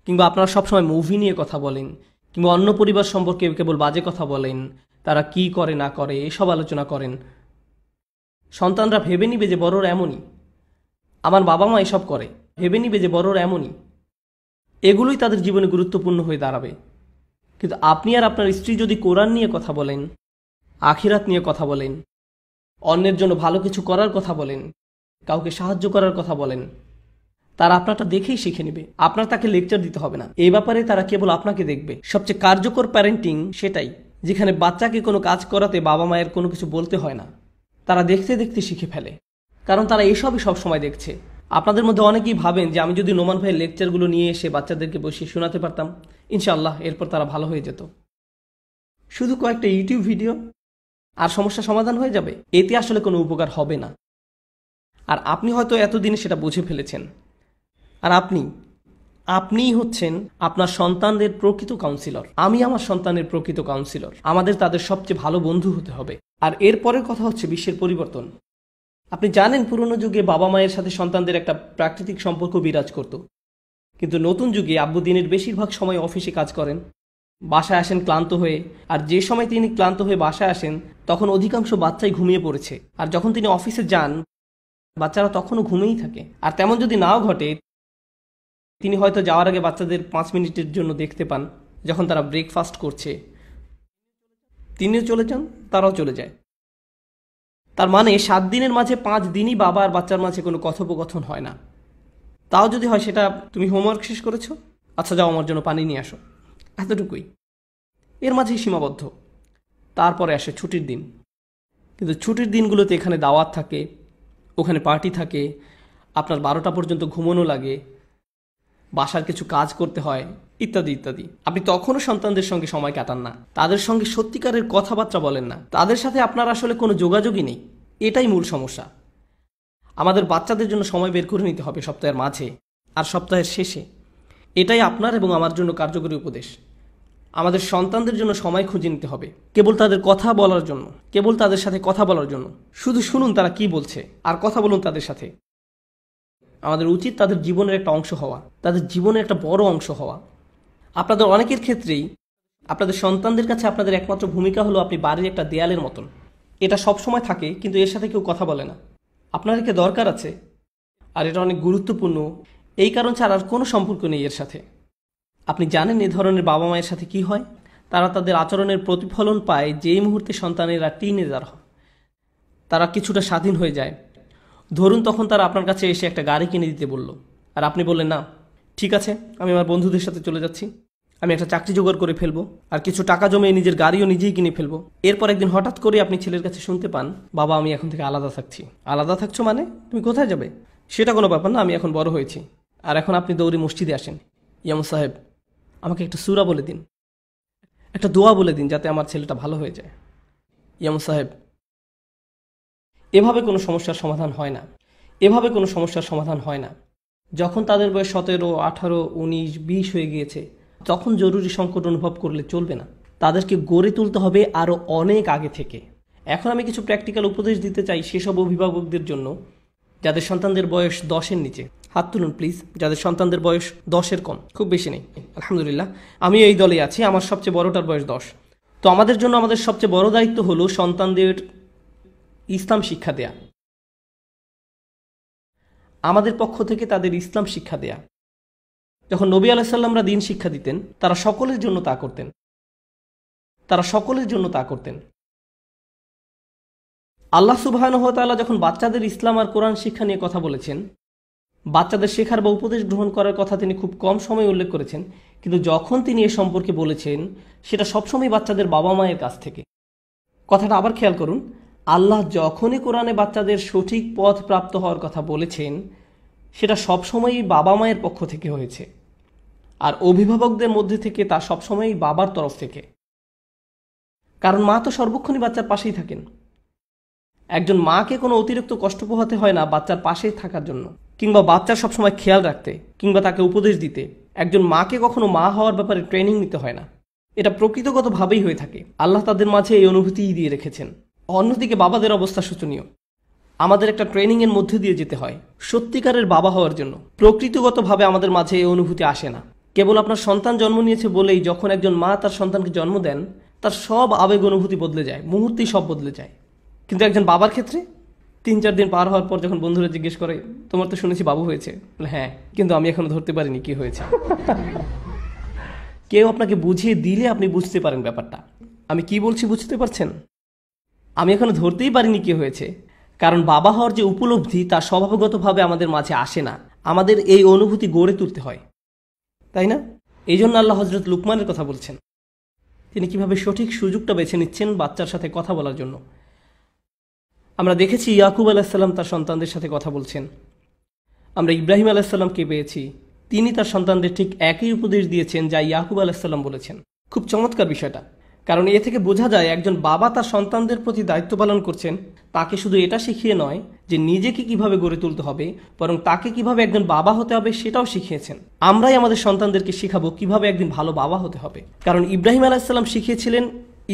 কিংবা আপনারা সবসময় মুভি নিয়ে কথা বলেন, কিংবা অন্য পরিবার সম্পর্কে কেবল বাজে কথা বলেন, তারা কি করে না করে এসব আলোচনা করেন, সন্তানরা ভেবে নিবে যে বড়রা এমনই, আমার বাবা মা এসব করে, ভেবে নিবে যে বড়রা এমনই। এগুলোই তাদের জীবনে গুরুত্বপূর্ণ হয়ে দাঁড়াবে। কিন্তু আপনি আর আপনার স্ত্রী যদি কোরআন নিয়ে কথা বলেন, আখিরাত নিয়ে কথা বলেন, অন্যের জন্য ভালো কিছু করার কথা বলেন, কাউকে সাহায্য করার কথা বলেন, তারা আপনারটা দেখেই শিখে নেবে। আপনার তাকে লেকচার দিতে হবে না। এই ব্যাপারে তারা কেবল আপনাকে দেখবে। সবচেয়ে কার্যকর প্যারেন্টিং সেটাই, যেখানে বাচ্চাকে কোনো কাজ করাতে বাবা মায়ের কোনো কিছু বলতে হয় না। তারা দেখতে দেখতে শিখে ফেলে, কারণ তারা এসবই সবসময় দেখছে। আপনাদের মধ্যে অনেকেই ভাবেন যে আমি যদি নোমান ভাইয়ের লেকচারগুলো নিয়ে এসে বাচ্চাদেরকে বসিয়ে শোনাতে পারতাম, ইনশাআল্লাহ এরপর তারা ভালো হয়ে যেত। শুধু কয়েকটা ইউটিউব ভিডিও আর সমস্যা সমাধান হয়ে যাবে, এতে আসলে কোনো উপকার হবে না। আর আপনি হয়তো এতদিনে সেটা বুঝে ফেলেছেন। আর আপনিই হচ্ছেন আপনার সন্তানদের প্রকৃত কাউন্সিলর। আমি আমার সন্তানের প্রকৃত কাউন্সিলর। আমাদের তাদের সবচেয়ে ভালো বন্ধু হতে হবে। আর এর পরের কথা হচ্ছে বিশ্বের পরিবর্তন। আপনি জানেন পুরনো যুগে বাবা মায়ের সাথে সন্তানদের একটা প্রাকৃতিক সম্পর্ক বিরাজ করত, কিন্তু নতুন যুগে আব্বু দিনের বেশিরভাগ সময় অফিসে কাজ করেন, বাসায় আসেন ক্লান্ত হয়ে। আর যে সময় তিনি ক্লান্ত হয়ে বাসায় আসেন তখন অধিকাংশ বাচ্চাই ঘুমিয়ে পড়েছে। আর যখন তিনি অফিসে যান বাচ্চারা তখনও ঘুমিয়েই থাকে। আর তেমন যদি নাও ঘটে, তিনি হয়তো যাওয়ার আগে বাচ্চাদের 5 মিনিটের জন্য দেখতে পান, যখন তারা ব্রেকফাস্ট করছে। তিনিও চলে যান, তারাও চলে যায়। তার মানে 7 দিনের মাঝে 5 দিনই বাবা আর বাচ্চার মাঝে কোনো কথোপকথন হয় না। তাও যদি হয় সেটা তুমি হোমওয়ার্ক শেষ করেছো, আচ্ছা যাও আমার জন্য পানি নিয়ে আসো, এতটুকুই। এর মাঝেই সীমাবদ্ধ। তারপরে আসে ছুটির দিন। কিন্তু ছুটির দিনগুলোতে এখানে দাওয়াত থাকে, ওখানে পার্টি থাকে, আপনার 12টা পর্যন্ত ঘুমানো লাগে, বাসার কিছু কাজ করতে হয়, ইত্যাদি ইত্যাদি। আপনি তখনও সন্তানদের সঙ্গে সময় কাটান না, তাদের সঙ্গে সত্যিকারের কথাবার্তা বলেন না, তাদের সাথে আপনার আসলে কোনো যোগাযোগই নেই। এটাই মূল সমস্যা। আমাদের বাচ্চাদের জন্য সময় বের করে নিতে হবে সপ্তাহের মাঝে আর সপ্তাহের শেষে। এটাই আপনার এবং আমার জন্য কার্যকরী উপদেশ। আমাদের সন্তানদের জন্য সময় খুঁজে নিতে হবে, কেবল তাদের কথা বলার জন্য, কেবল তাদের সাথে কথা বলার জন্য। শুধু শুনুন তারা কি বলছে আর কথা বলুন তাদের সাথে। আমাদের উচিত তাদের জীবনের একটা অংশ হওয়া, তাদের জীবনের একটা বড় অংশ হওয়া। আপনাদের অনেকের ক্ষেত্রেই আপনাদের সন্তানদের কাছে আপনাদের একমাত্র ভূমিকা হলো আপনি বাড়ির একটা দেয়ালের মতন। এটা সবসময় থাকে, কিন্তু এর সাথে কেউ কথা বলে না। আপনার একে দরকার আছে, আর এটা অনেক গুরুত্বপূর্ণ। এই কারণ ছাড়া আর কোনো সম্পর্ক নেই এর সাথে। আপনি জানেন এ ধরনের বাবা মায়ের সাথে কি হয়? তারা তাদের আচরণের প্রতিফলন পায় যেই মুহূর্তে সন্তানেরা টিনেজার হয়, তারা কিছুটা স্বাধীন হয়ে যায়। ধরুন তখন তারা আপনার কাছে এসে একটা গাড়ি কিনে দিতে বলল, আর আপনি বললেন না, ঠিক আছে আমি আমার বন্ধুদের সাথে চলে যাচ্ছি, আমি একটা চাকরি জোগাড় করে ফেলবো আর কিছু টাকা জমিয়ে নিজের গাড়িও নিজেই কিনে ফেলবো। এরপর একদিন হঠাৎ করে আপনি ছেলের কাছে শুনতে পান, বাবা আমি এখন থেকে আলাদা থাকছি। আলাদা থাকছো মানে? তুমি কোথায় যাবে? সেটা কোনো ব্যাপার না, আমি এখন বড় হয়েছি। আর এখন আপনি দৌড়ে মসজিদে আসেন, ইয়ামু সাহেব আমাকে একটা সূরা বলে দিন, একটা দোয়া বলে দিন যাতে আমার ছেলেটা ভালো হয়ে যায়। ইয়ামু সাহেব, এভাবে কোনো সমস্যার সমাধান হয় না, এভাবে কোনো সমস্যার সমাধান হয় না। যখন তাদের বয়স 17, 18, 19, 20 হয়ে গিয়েছে, তখন জরুরি সংকট অনুভব করলে চলবে না। তাদেরকে গড়ে তুলতে হবে আরও অনেক আগে থেকে। এখন আমি কিছু প্র্যাকটিক্যাল উপদেশ দিতে চাই সেসব অভিভাবকদের জন্য যাদের সন্তানদের বয়স 10-এর নিচে। হাত তুলুন প্লিজ যাদের সন্তানদের বয়স 10-এর কম। খুব বেশি নেই, আলহামদুলিল্লাহ। আমি এই দলে আছি, আমার সবচেয়ে বড়টার বয়স 10। তো আমাদের জন্য আমাদের সবচেয়ে বড় দায়িত্ব হলো সন্তানদের ইসলাম শিক্ষা দেয়া। আমাদের পক্ষ থেকে তাদের ইসলাম শিক্ষা দেয়া, যখন নবী আলাইসাল্লামরা দিন শিক্ষা দিতেন তারা সকলের জন্য তা করতেন। আল্লাহ সুবহানাহু ওয়া তাআলা যখন বাচ্চাদের ইসলাম আর কোরআন শিক্ষা নিয়ে কথা বলেছেন, বাচ্চাদের শেখার বা উপদেশ গ্রহণ করার কথা তিনি খুব কম সময় উল্লেখ করেছেন, কিন্তু যখন তিনি এ সম্পর্কে বলেছেন সেটা সবসময় বাচ্চাদের বাবা মায়ের কাছ থেকে। কথাটা আবার খেয়াল করুন, আল্লাহ যখনই কোরআনে বাচ্চাদের সঠিক পথ প্রাপ্ত হওয়ার কথা বলেছেন সেটা সবসময়ই বাবা মায়ের পক্ষ থেকে হয়েছে, আর অভিভাবকদের মধ্যে থেকে তা সবসময়ই বাবার তরফ থেকে। কারণ মা তো সর্বক্ষণই বাচ্চার পাশেই থাকেন। একজন মাকে কোনো অতিরিক্ত কষ্ট পোহাতে হয় না বাচ্চার পাশেই থাকার জন্য, কিংবা বাচ্চার সবসময় খেয়াল রাখতে, কিংবা তাকে উপদেশ দিতে। একজন মাকে কখনো মা হওয়ার ব্যাপারে ট্রেনিং নিতে হয় না, এটা প্রকৃতগতভাবেই হয়ে থাকে। আল্লাহ তাদের মাঝে এই অনুভূতিই দিয়ে রেখেছেন। অন্যদিকে বাবাদের অবস্থা শোচনীয়। আমাদের একটা ট্রেনিংয়ের মধ্যে দিয়ে যেতে হয় সত্যিকারের বাবা হওয়ার জন্য। প্রকৃতিগতভাবে আমাদের মাঝে এই অনুভূতি আসে না। কেবল আপনার সন্তান জন্ম নিয়েছে বলেই যখন একজন মা তার সন্তানকে জন্ম দেন তার সব আবেগ অনুভূতি বদলে যায়, মুহূর্তেই সব বদলে যায়। কিন্তু একজন বাবার ক্ষেত্রে 3-4 দিন পার হওয়ার পর যখন বন্ধুরা জিজ্ঞেস করে, তোমার তো শুনেছি বাবু হয়েছে, বলে হ্যাঁ, কিন্তু আমি এখনো ধরতে পারিনি কি হয়েছে। কেউ আপনাকে বুঝিয়ে দিলে আপনি বুঝতে পারেন ব্যাপারটা। আমি কি বলছি বুঝতে পারছেন? আমি এখনো ধরতেই পারিনি কি হয়েছে, কারণ বাবা হওয়ার যে উপলব্ধি তা স্বভাবগতভাবে আমাদের মাঝে আসে না। আমাদের এই অনুভূতি গড়ে তুলতে হয়, তাই না? এই জন্য আল্লাহ হযরত লুকমানের কথা বলছেন, তিনি কিভাবে সঠিক সুযোগটা বেছে নিচ্ছেন বাচ্চার সাথে কথা বলার জন্য। আমরা দেখেছি ইয়াকুব আলাইসাল্লাম তার সন্তানদের সাথে কথা বলছেন। আমরা ইব্রাহিম আলাইসাল্লামকে পেয়েছি, তিনি তার সন্তানদের ঠিক একই উপদেশ দিয়েছেন যা ইয়াকুব আলাইসাল্লাম বলেছেন। খুব চমৎকার বিষয়টা, কারণ এ থেকে বোঝা যায় একজন বাবা তার সন্তানদের প্রতি দায়িত্ব পালন করছেন। তাকে শুধু এটা শিখিয়ে নয় যে নিজেকে কিভাবে গড়ে তুলতে হবে, বরং তাকে কিভাবে একজন বাবা হতে হবে সেটাও শিখিয়েছেন। আমরাই আমাদের সন্তানদেরকে শিখাবো কিভাবে একদিন ভালো বাবা হতে হবে। কারণ ইব্রাহিম আলাইসাল্লাম শিখিয়েছিলেন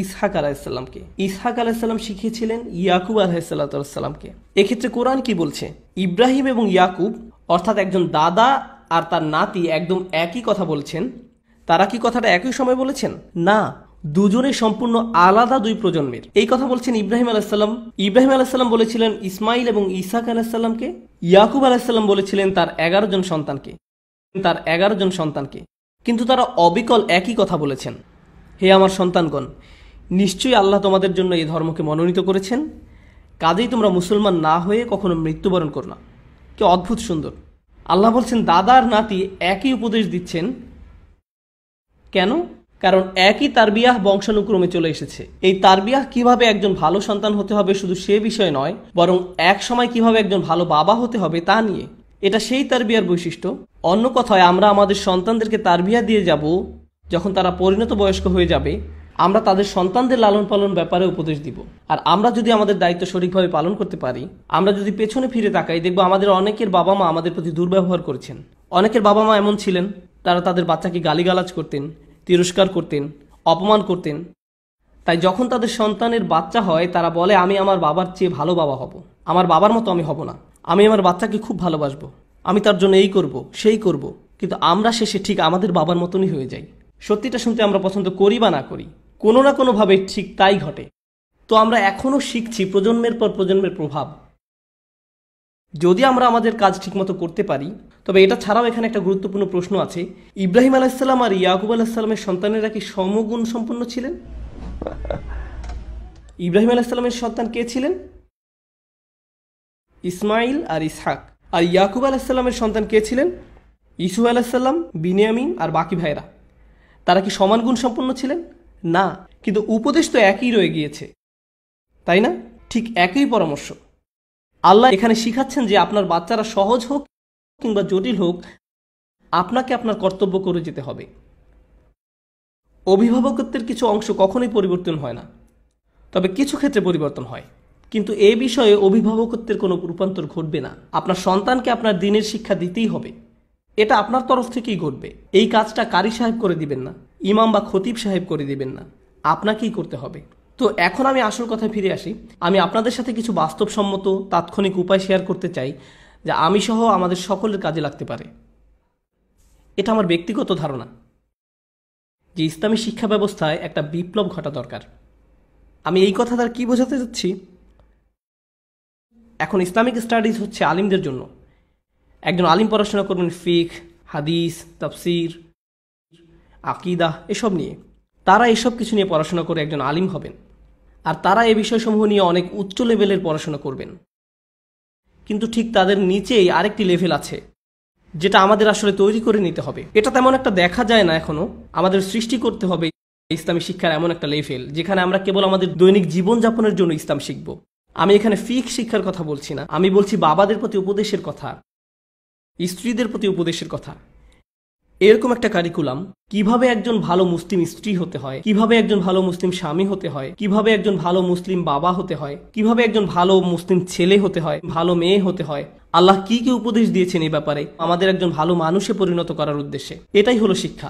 ইসহাক আলাইসাল্লামকে, ইসহাক আলাইসাল্লাম শিখিয়েছিলেন ইয়াকুব আলাইসাল্লামকে। এক্ষেত্রে কোরআন কি বলছে? ইব্রাহিম এবং ইয়াকুব অর্থাৎ একজন দাদা আর তার নাতি একদম একই কথা বলছেন। তারা কি কথাটা একই সময় বলেছেন? না, দুজনে সম্পূর্ণ আলাদা দুই প্রজন্মের। এই কথা বলছেন ইব্রাহিম আলাইসাল্লাম। ইব্রাহিম আলাইসাল্লাম বলেছিলেন ইসমাইল এবং ইসহাক আলাইসাল্লামকে, ইয়াকুব আলাইসাল্লাম বলেছিলেন তার 11 জন সন্তানকে। কিন্তু তারা অবিকল একই কথা বলেছেন, হে আমার সন্তানগণ, নিশ্চয়ই আল্লাহ তোমাদের জন্য এই ধর্মকে মনোনীত করেছেন, কাজেই তোমরা মুসলমান না হয়ে কখনো মৃত্যুবরণ করো না। কি অদ্ভুত সুন্দর! আল্লাহ বলছেন দাদা আর নাতি একই উপদেশ দিচ্ছেন। কেন? কারণ একই তারবিয়াহ বংশানুক্রমে চলে এসেছে। এই তারবিয়াহ কিভাবে একজন ভালো সন্তান হতে হবে শুধু সে বিষয় নয়, বরং এক সময় কিভাবে একজন ভালো বাবা হতে হবে তা নিয়ে। এটা সেই তারবিয়ার বৈশিষ্ট্য। অন্য কথায়, আমরা আমাদের সন্তানদেরকে তারবিয়া দিয়ে যাব যখন তারা পরিণত বয়স্ক হয়ে যাবে। আমরা তাদের সন্তানদের লালন পালন ব্যাপারে উপদেশ দিব। আর আমরা যদি আমাদের দায়িত্ব সঠিকভাবে পালন করতে পারি, আমরা যদি পেছনে ফিরে তাকাই, দেখব আমাদের অনেকের বাবা মা আমাদের প্রতি দুর্ব্যবহার করেছেন। অনেকের বাবা মা এমন ছিলেন, তারা তাদের বাচ্চাকে গালিগালাজ করতেন, তিরস্কার করতেন, অপমান করতেন। তাই যখন তাদের সন্তানের বাচ্চা হয় তারা বলে, আমি আমার বাবার চেয়ে ভালো বাবা হব, আমার বাবার মতো আমি হব না, আমি আমার বাচ্চাকে খুব ভালোবাসবো, আমি তার জন্য এই করব সেই করব। কিন্তু আমরা শেষে ঠিক আমাদের বাবার মতনই হয়ে যাই। সত্যিটা শুনতে আমরা পছন্দ করি বা না করি, কোনো না কোনোভাবে ঠিক তাই ঘটে। তো আমরা এখনো শিখছি প্রজন্মের পর প্রজন্মের প্রভাব। যদি আমরা আমাদের কাজ ঠিকমতো করতে পারি, তবে এটা ছাড়াও এখানে একটা গুরুত্বপূর্ণ প্রশ্ন আছে। ইব্রাহিম আলাইসাল্লাম আর ইয়াকুব আলাইসাল্লামের সন্তানেরা কি সমগুণ সম্পন্ন ছিলেন? ইব্রাহিম আলাইসাল্লামের সন্তান কে ছিলেন? ইসমাইল আর ইসহাক। আর ইয়াকুব আলাইসাল্লামের সন্তান কে ছিলেন? ইসু আলাইসাল্লাম, বিনিয়ামিন আর বাকি ভাইরা। তারা কি সমান গুণ সম্পন্ন ছিলেন? না, কিন্তু উপদেশ তো একই রয়ে গিয়েছে, তাই না? ঠিক একই পরামর্শ। আল্লাহ এখানে শিখাচ্ছেন যে আপনার বাচ্চারা সহজ হোক কিংবা জটিল হোক, আপনাকে আপনার কর্তব্য করে যেতে হবে। অভিভাবকত্বের কিছু অংশ কখনোই পরিবর্তন হয় না, তবে কিছু ক্ষেত্রে পরিবর্তন হয়। কিন্তু এই বিষয়ে অভিভাবকত্বের কোনো রূপান্তর ঘটবে না। আপনার সন্তানকে আপনার দ্বীনের শিক্ষা দিতেই হবে, এটা আপনার তরফ থেকেই ঘটবে। এই কাজটা কারি সাহেব করে দিবেন না, ইমাম বা খতিব সাহেব করে দিবেন না, আপনাকেই করতে হবে। তো এখন আমি আসল কথায় ফিরে আসি। আমি আপনাদের সাথে কিছু বাস্তবসম্মত তাৎক্ষণিক উপায় শেয়ার করতে চাই যা আমি সহ আমাদের সকলের কাজে লাগতে পারে। এটা আমার ব্যক্তিগত ধারণা যে ইসলামী শিক্ষা ব্যবস্থায় একটা বিপ্লব ঘটা দরকার। আমি এই কথা দ্বারা কি বোঝাতে যাচ্ছি? এখন ইসলামিক স্টাডিজ হচ্ছে আলিমদের জন্য। একজন আলিম পড়াশোনা করবেন ফিকহ, হাদিস, তাফসির, আকিদা এসব নিয়ে। তারা এসব কিছু নিয়ে পড়াশোনা করে একজন আলিম হবেন, আর তারা এই বিষয়সমূহ নিয়ে অনেক উচ্চ লেভেলের পড়াশোনা করবেন। কিন্তু ঠিক তাদের নিচেই আরেকটি লেভেল আছে, যেটা আমাদের আসলে তৈরি করে নিতে হবে। এটা তেমন একটা দেখা যায় না এখনো। আমাদের সৃষ্টি করতে হবে ইসলামী শিক্ষার এমন একটা লেভেল যেখানে আমরা কেবল আমাদের দৈনিক জীবনযাপনের জন্য ইসলাম শিখব। আমি এখানে ফিক শিক্ষার কথা বলছি না, আমি বলছি বাবাদের প্রতি উপদেশের কথা, স্ত্রীদের প্রতি উপদেশের কথা। এরকম একটা কারিকুলাম, কিভাবে একজন ভালো মুসলিম স্ত্রী হতে হয়, কিভাবে একজন ভালো মুসলিম স্বামী হতে হয়, কিভাবে একজন ভালো মুসলিম বাবা হতে হয়, কিভাবে একজন ভালো মুসলিম ছেলে হতে হয়, ভালো মেয়ে হতে হয়, আল্লাহ কি কি উপদেশ দিয়েছেন এই ব্যাপারে আমাদের একজন ভালো মানুষে পরিণত করার উদ্দেশ্যে। এটাই হলো শিক্ষা।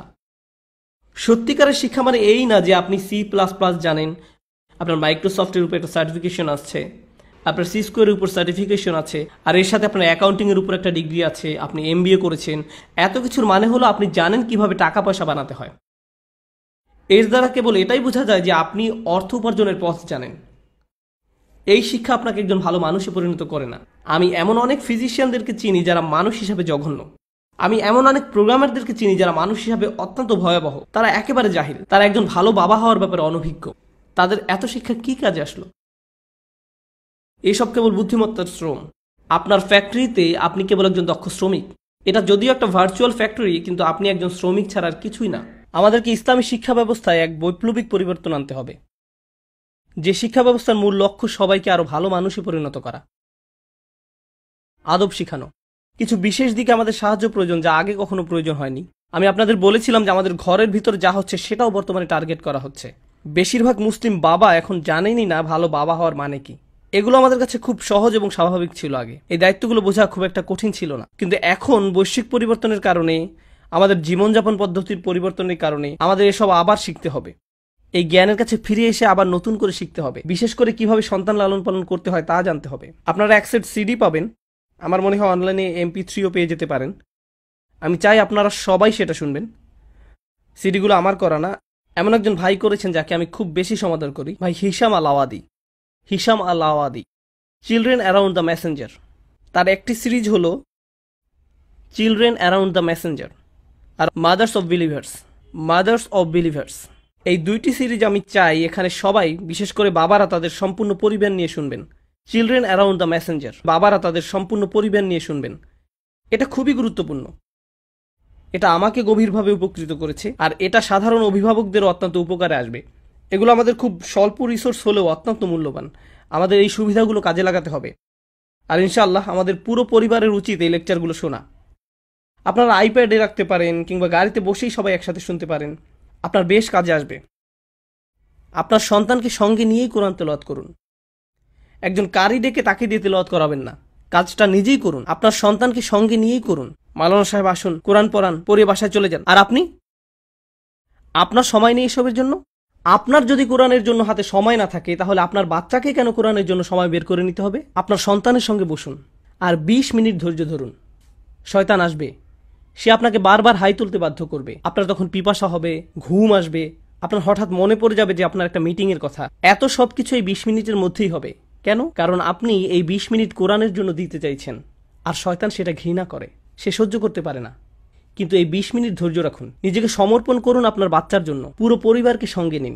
সত্যিকারের শিক্ষা মানে এই না যে আপনি C++ জানেন, আপনার মাইক্রোসফটের উপর একটা সার্টিফিকেশন আসছে, আপনার সিসকোয়ের উপর সার্টিফিকেশন আছে, আর এর সাথে আপনার অ্যাকাউন্টিংয়ের উপর একটা ডিগ্রি আছে, আপনি MBA করেছেন। এত কিছুর মানে হলো আপনি জানেন কিভাবে টাকা পয়সা বানাতে হয়। এর দ্বারা কেবল এটাই বোঝা যায় যে আপনি অর্থ উপার্জনের পথ জানেন। এই শিক্ষা আপনাকে একজন ভালো মানুষে পরিণত করে না। আমি এমন অনেক ফিজিশিয়ানদেরকে চিনি যারা মানুষ হিসাবে জঘন্য। আমি এমন অনেক প্রোগ্রামারদেরকে চিনি যারা মানুষ হিসাবে অত্যন্ত ভয়াবহ। তারা একেবারে জাহিল, তারা একজন ভালো বাবা হওয়ার ব্যাপারে অনভিজ্ঞ। তাদের এত শিক্ষা কি কাজে আসলো? এসব কেবল বুদ্ধিমত্তার শ্রম। আপনার ফ্যাক্টরিতে আপনি কেবল একজন দক্ষ শ্রমিক। এটা যদিও একটা ভার্চুয়াল ফ্যাক্টরি, কিন্তু আপনি একজন শ্রমিক ছাড়া আর কিছুই না। আমাদেরকে ইসলামী শিক্ষা ব্যবস্থায় এক বৈপ্লবিক পরিবর্তন আনতে হবে, যে শিক্ষা ব্যবস্থার মূল লক্ষ্য সবাইকে আরো ভালো মানুষে পরিণত করা, আদব শিখানো। কিছু বিশেষ দিকে আমাদের সাহায্য প্রয়োজন, যা আগে কখনো প্রয়োজন হয়নি। আমি আপনাদের বলেছিলাম যে আমাদের ঘরের ভিতরে যা হচ্ছে সেটাও বর্তমানে টার্গেট করা হচ্ছে। বেশিরভাগ মুসলিম বাবা এখন জানেনই না ভালো বাবা হওয়ার মানে কি। এগুলো আমাদের কাছে খুব সহজ এবং স্বাভাবিক ছিল আগে। এই দায়িত্বগুলো বোঝা খুব একটা কঠিন ছিল না। কিন্তু এখন বৈশ্বিক পরিবর্তনের কারণে, আমাদের জীবনযাপন পদ্ধতির পরিবর্তনের কারণে আমাদের এসব আবার শিখতে হবে। এই জ্ঞানের কাছে ফিরে এসে আবার নতুন করে শিখতে হবে। বিশেষ করে কিভাবে সন্তান লালন পালন করতে হয় তা জানতে হবে। আপনারা এক সেট CD পাবেন, আমার মনে হয় অনলাইনে MP3ও পেয়ে যেতে পারেন। আমি চাই আপনারা সবাই সেটা শুনবেন। সিডিগুলো আমার করা না, এমন একজন ভাই করেছেন যাকে আমি খুব বেশি সমাদর করি, ভাই Hisham Al Awadi, children around the messenger. তার একটি সিরিজ হলো চিলড্রেন অ্যারাউন্ড দ্য মেসেঞ্জার আর মাদার্স অফ বিলিভার্স। এই দুইটি সিরিজ আমি চাই এখানে সবাই, বিশেষ করে বাবারা, তাদের সম্পূর্ণ পরিবার নিয়ে শুনবেন। চিলড্রেন অ্যারাউন্ড দ্য মেসেঞ্জার, বাবারা তাদের সম্পূর্ণ পরিবার নিয়ে শুনবেন। এটা খুবই গুরুত্বপূর্ণ। এটা আমাকে গভীরভাবে উপকৃত করেছে, আর এটা সাধারণ অভিভাবকদেরও অত্যন্ত উপকারে আসবে। এগুলো আমাদের খুব স্বল্প রিসোর্স হলেও অত্যন্ত মূল্যবান। আমাদের এই সুবিধাগুলো কাজে লাগাতে হবে। আর ইনশাআল্লাহ আমাদের পুরো পরিবারের উচিত এই লেকচারগুলো শোনা। আপনারা আইপ্যাডে রাখতে পারেন, কিংবা গাড়িতে বসেই সবাই একসাথে শুনতে পারেন। আপনার বেশ কাজে আসবে। আপনার সন্তানকে সঙ্গে নিয়েই কোরআন তেলাওয়াত করুন। একজন কারি ডেকে তাকে দিয়ে তেলাওয়াত করাবেন না, কাজটা নিজেই করুন। আপনার সন্তানকে সঙ্গে নিয়েই করুন। মাওলানা সাহেব আসুন, কোরআন পড়ান, পড়ে বাসায় চলে যান। আর আপনি, আপনার সময় নেই এসবের জন্য? আপনার যদি কোরআনের জন্য হাতে সময় না থাকে, তাহলে আপনার বাচ্চাকে কেন কোরআনের জন্য সময় বের করে নিতে হবে? আপনার সন্তানের সঙ্গে বসুন আর 20 মিনিট ধৈর্য ধরুন। শয়তান আসবে, সে আপনাকে বারবার হাই তুলতে বাধ্য করবে। আপনার তখন পিপাসা হবে, ঘুম আসবে, আপনার হঠাৎ মনে পড়ে যাবে যে আপনার একটা মিটিংয়ের কথা। এত সব কিছু এই 20 মিনিটের মধ্যেই হবে। কেন? কারণ আপনি এই 20 মিনিট কোরআনের জন্য দিতে চাইছেন, আর শয়তান সেটা ঘৃণা করে, সে সহ্য করতে পারে না। কিন্তু এই 20 মিনিট ধৈর্য রাখুন, নিজেকে সমর্পণ করুন আপনার বাচ্চার জন্য। পুরো পরিবারকে সঙ্গে নিন।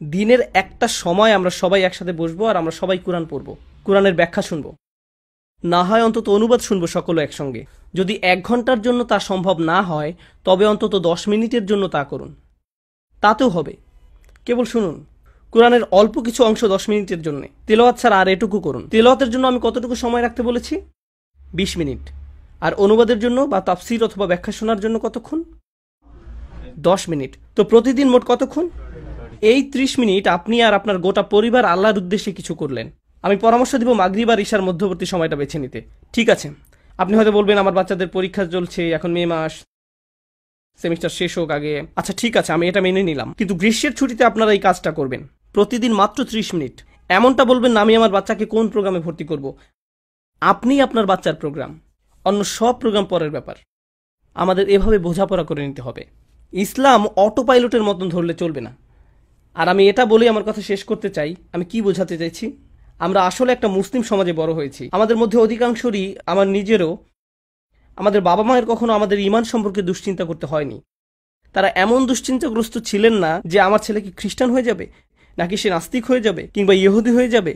দিনের একটা সময় আমরা সবাই একসাথে বসবো, আর আমরা সবাই কোরআন পড়বো, কোরআনের ব্যাখ্যা শুনবো, না হয় অন্তত অনুবাদ শুনবো সকলে একসঙ্গে। যদি 1 ঘন্টার জন্য তা সম্ভব না হয়, তবে অন্তত 10 মিনিটের জন্য তা করুন, তাতেও হবে। কেবল শুনুন কোরআনের অল্প কিছু অংশ 10 মিনিটের জন্য। তেলাওয়াত ছাড়া আর এটুকু করুন। তেলাওয়াতের জন্য আমি কতটুকু সময় রাখতে বলেছি? 20 মিনিট। আর অনুবাদের জন্য বা তাফসির অথবা ব্যাখ্যা শোনার জন্য কতক্ষণ? 10 মিনিট। তো প্রতিদিন মোট কতক্ষণ? এই 30 মিনিট আপনি আর আপনার গোটা পরিবার আল্লাহর উদ্দেশ্যে কিছু করলেন। আমি পরামর্শ দিব মাগরিব আর ইশার মধ্যবর্তী সময়টা বেছে নিতে। ঠিক আছে, আপনি হয়তো বলবেন আমার বাচ্চাদের পরীক্ষা চলছে, এখন মে মাস, সেমিস্টার শেষ হোক আগে। আচ্ছা ঠিক আছে, আমি এটা মেনে নিলাম। কিন্তু গ্রীষ্মের ছুটিতে আপনারা এই কাজটা করবেন, প্রতিদিন মাত্র 30 মিনিট। এমনটা বলবেন না আমি আমার বাচ্চাকে কোন প্রোগ্রামে ভর্তি করব। আপনি আপনার বাচ্চার প্রোগ্রাম, অন্য সব প্রোগ্রাম পরের ব্যাপার। আমাদের এভাবে বোঝাপড়া করে নিতে হবে। ইসলাম অটো পাইলটের মতন ধরলে চলবে না। আর আমি এটা বলেই আমার কথা শেষ করতে চাই। আমি কি বোঝাতে চাইছি? আমরা আসলে একটা মুসলিম সমাজে বড় হয়েছি। আমাদের মধ্যে অধিকাংশরই, আমার নিজেরও, আমাদের বাবা মায়ের কখনো আমাদের ঈমান সম্পর্কে দুশ্চিন্তা করতে হয়নি। তারা এমন দুশ্চিন্তাগ্রস্ত ছিলেন না যে আমার ছেলে কি খ্রিস্টান হয়ে যাবে, নাকি সে নাস্তিক হয়ে যাবে, কিংবা ইহুদি হয়ে যাবে।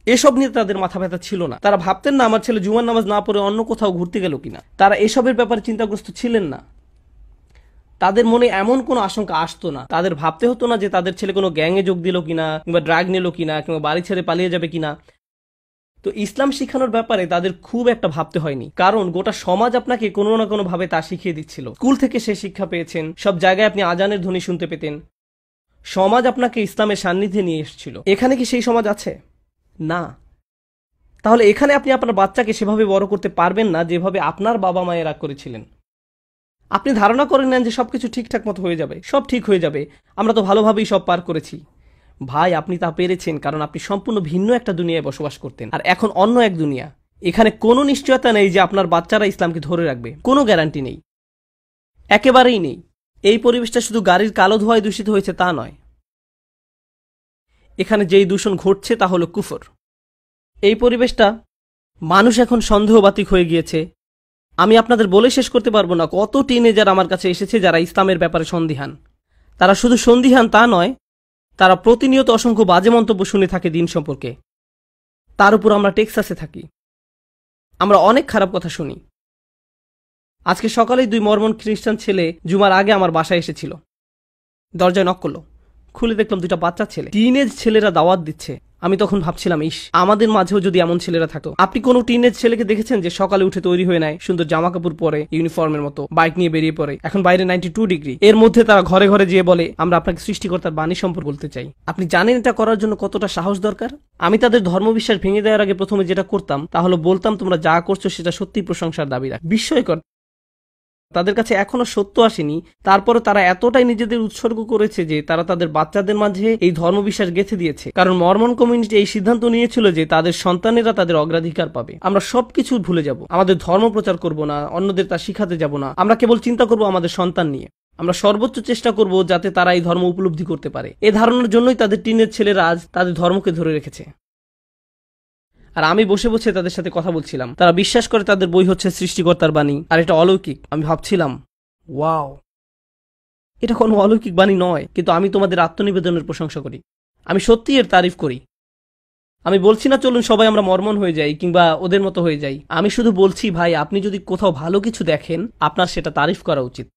এসব নিয়ে তাদের মাথা ব্যথা ছিল না। তারা ভাবতেন না আমার ছেলে জুমার নামাজ না পড়ে অন্য কোথাও ঘুরতে গেল কিনা। তারা এসবের ব্যাপারে চিন্তাগ্রস্ত ছিলেন না। তাদের মনে এমন কোনো আশঙ্কা আসতো না। তাদের ভাবতে হতো না যে তাদের ছেলে কোনো গ্যাংয়ে যোগ দিল কিনা, কিংবা ড্রাগ নিল কিনা, কিংবা বাড়ি ছেড়ে পালিয়ে যাবে কিনা। তো ইসলাম শিখানোর ব্যাপারে তাদের খুব একটা ভাবতে হয়নি, কারণ গোটা সমাজ আপনাকে কোনো না কোনো ভাবে তা শিখিয়ে দিচ্ছিল। স্কুল থেকে সে শিক্ষা পেয়েছেন, সব জায়গায় আপনি আজানের ধ্বনি শুনতে পেতেন। সমাজ আপনাকে ইসলামের সান্নিধ্যে নিয়ে এসেছিল। এখানে কি সেই সমাজ আছে? না। তাহলে এখানে আপনি আপনার বাচ্চাকে সেভাবে বড় করতে পারবেন না যেভাবে আপনার বাবা মায়েরা করেছিলেন। আপনি ধারণা করে নেন যে সবকিছু ঠিকঠাক মতো হয়ে যাবে, সব ঠিক হয়ে যাবে, আমরা তো ভালোভাবেই সব পার করেছি। ভাই, আপনি তা পেরেছেন কারণ আপনি সম্পূর্ণ ভিন্ন একটা দুনিয়ায় বসবাস করতেন, আর এখন অন্য এক দুনিয়া। এখানে কোনো নিশ্চয়তা নেই যে আপনার বাচ্চারা ইসলামকে ধরে রাখবে, কোনো গ্যারান্টি নেই, একেবারেই নেই। এই পরিবেশটা শুধু গাড়ির কালো ধোঁয়ায় দূষিত হয়েছে তা নয়, এখানে যেই দূষণ ঘটছে তা হলো কুফর। এই পরিবেশটা মানুষ এখন সন্দেহবাতিক হয়ে গিয়েছে। আমি আপনাদের বলে শেষ করতে পারবো না কত টিনেজার আমার কাছে এসেছে যারা ইসলামের ব্যাপারে সন্দিহান। তারা শুধু সন্দিহান তা নয়, তারা প্রতিনিয়ত অসংখ্য বাজে মন্তব্য শুনে থাকে দিন সম্পর্কে। তার উপর আমরা টেক্সাসে থাকি, আমরা অনেক খারাপ কথা শুনি। আজকে সকালেই 2 মর্মন খ্রিস্টান ছেলে জুমার আগে আমার বাসায় এসেছিল। দরজায় নক করলো, খুলে দেখলাম 2টা বাচ্চা ছেলে, টিনেজ ছেলেরা দাওয়াত দিচ্ছে। আমি তখন ভাবছিলাম, ইস, আমাদের মাঝেও যদি এমন ছেলেরা থাকতো। আপনি কোনো টিনেজ ছেলেকে দেখেছেন যে সকালে উঠে তৈরি হয়ে নেয়, সুন্দর জামা কাপড় পরে, ইউনিফর্মের মতো বাইক নিয়ে বেরিয়ে পড়ে, এখন বাইরে 92 ডিগ্রি, এর মধ্যে তারা ঘরে ঘরে যেয়ে বলে আমরা আপনাকে সৃষ্টিকর্তার বাণী সম্পর্কে বলতে চাই। আপনি জানেন এটা করার জন্য কতটা সাহস দরকার? আমি তাদের ধর্মবিশ্বাস ভেঙে দেওয়ার আগে প্রথমে যেটা করতাম তা হলো বলতাম তোমরা যা করছো সেটা সত্যিই প্রশংসার দাবি রাখ। বিস্ময়কর, তাদের কাছে এখনো সত্য আসেনি, তারপরে তারা এতটাই নিজেদের উৎসর্গ করেছে যে তারা তাদের বাচ্চাদের মাঝে এই ধর্মবিশ্বাস গেঁথে দিয়েছে। কারণ মর্মন কমিউনিটি এই সিদ্ধান্ত নিয়েছিল যে তাদের সন্তানেরা তাদের অগ্রাধিকার পাবে। আমরা সবকিছু ভুলে যাব, আমাদের ধর্ম প্রচার করব না, অন্যদের তা শিখাতে যাব না, আমরা কেবল চিন্তা করব আমাদের সন্তান নিয়ে। আমরা সর্বোচ্চ চেষ্টা করব যাতে তারা এই ধর্ম উপলব্ধি করতে পারে। এ ধারণার জন্যই তাদের টিনের ছেলেরা আজ তাদের ধর্মকে ধরে রেখেছে। আর আমি বসে বসে তাদের সাথে কথা বলছিলাম। তারা বিশ্বাস করে তাদের বই হচ্ছে সৃষ্টিকর্তার বাণী, আর এটা অলৌকিক। আমি ভাবছিলাম, ওয়াও, এটা কোনো অলৌকিক বাণী নয়, কিন্তু আমি তোমাদের আত্মনিবেদনের প্রশংসা করি, আমি সত্যি এর তারিফ করি। আমি বলছি না চলুন সবাই আমরা মর্মন হয়ে যাই কিংবা ওদের মতো হয়ে যাই। আমি শুধু বলছি, ভাই, আপনি যদি কোথাও ভালো কিছু দেখেন আপনার সেটা তারিফ করা উচিত।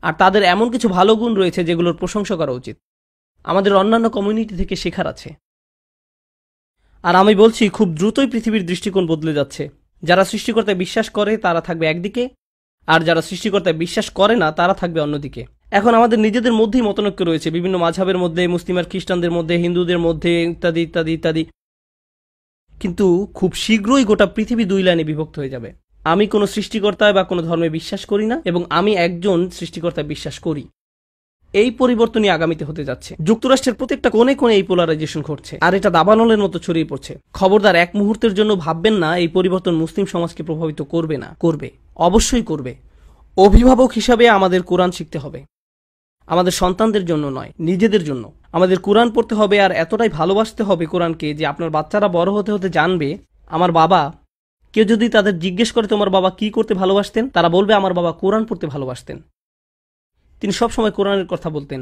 আর তাদের এমন কিছু ভালো গুণ রয়েছে যেগুলোর প্রশংসা করা উচিত। আমাদের অন্যান্য কমিউনিটি থেকে শেখার আছে। আর আমি বলছি, খুব দ্রুতই পৃথিবীর দৃষ্টিকোণ বদলে যাচ্ছে। যারা সৃষ্টিকর্তায় বিশ্বাস করে তারা থাকবে একদিকে, আর যারা সৃষ্টিকর্তায় বিশ্বাস করে না তারা থাকবে অন্যদিকে। এখন আমাদের নিজেদের মধ্যেই মতনৈক্য রয়েছে, বিভিন্ন মাযহাবের মধ্যে, মুসলিম আর খ্রিস্টানদের মধ্যে, হিন্দুদের মধ্যে, ইত্যাদি ইত্যাদি ইত্যাদি। কিন্তু খুব শীঘ্রই গোটা পৃথিবী 2 লাইনে বিভক্ত হয়ে যাবে। আমি কোনো সৃষ্টিকর্তায় বা কোনো ধর্মে বিশ্বাস করি না, এবং আমি একজন সৃষ্টিকর্তায় বিশ্বাস করি। এই পরিবর্তনই আগামীতে হতে যাচ্ছে। যুক্তরাষ্ট্রের প্রত্যেকটা কোণে কোণে এই পোলারাইজেশন ঘটছে, আর এটা দাবানলের মতো ছড়িয়ে পড়ছে। খবরদার এক মুহূর্তের জন্য ভাববেন না এই পরিবর্তন মুসলিম সমাজকে প্রভাবিত করবে না। করবে, অবশ্যই করবে। অভিভাবক হিসাবে আমাদের কোরআন শিখতে হবে, আমাদের সন্তানদের জন্য নয়, নিজেদের জন্য। আমাদের কোরআন পড়তে হবে আর এতটাই ভালোবাসতে হবে কোরআনকে যে আপনার বাচ্চারা বড় হতে হতে জানবে, আমার বাবা, কেউ যদি তাদের জিজ্ঞেস করে তোমার বাবা কি করতে ভালোবাসতেন, তারা বলবে আমার বাবা কোরআন পড়তে ভালোবাসতেন। তিনি সবসময় কোরআনের কথা বলতেন।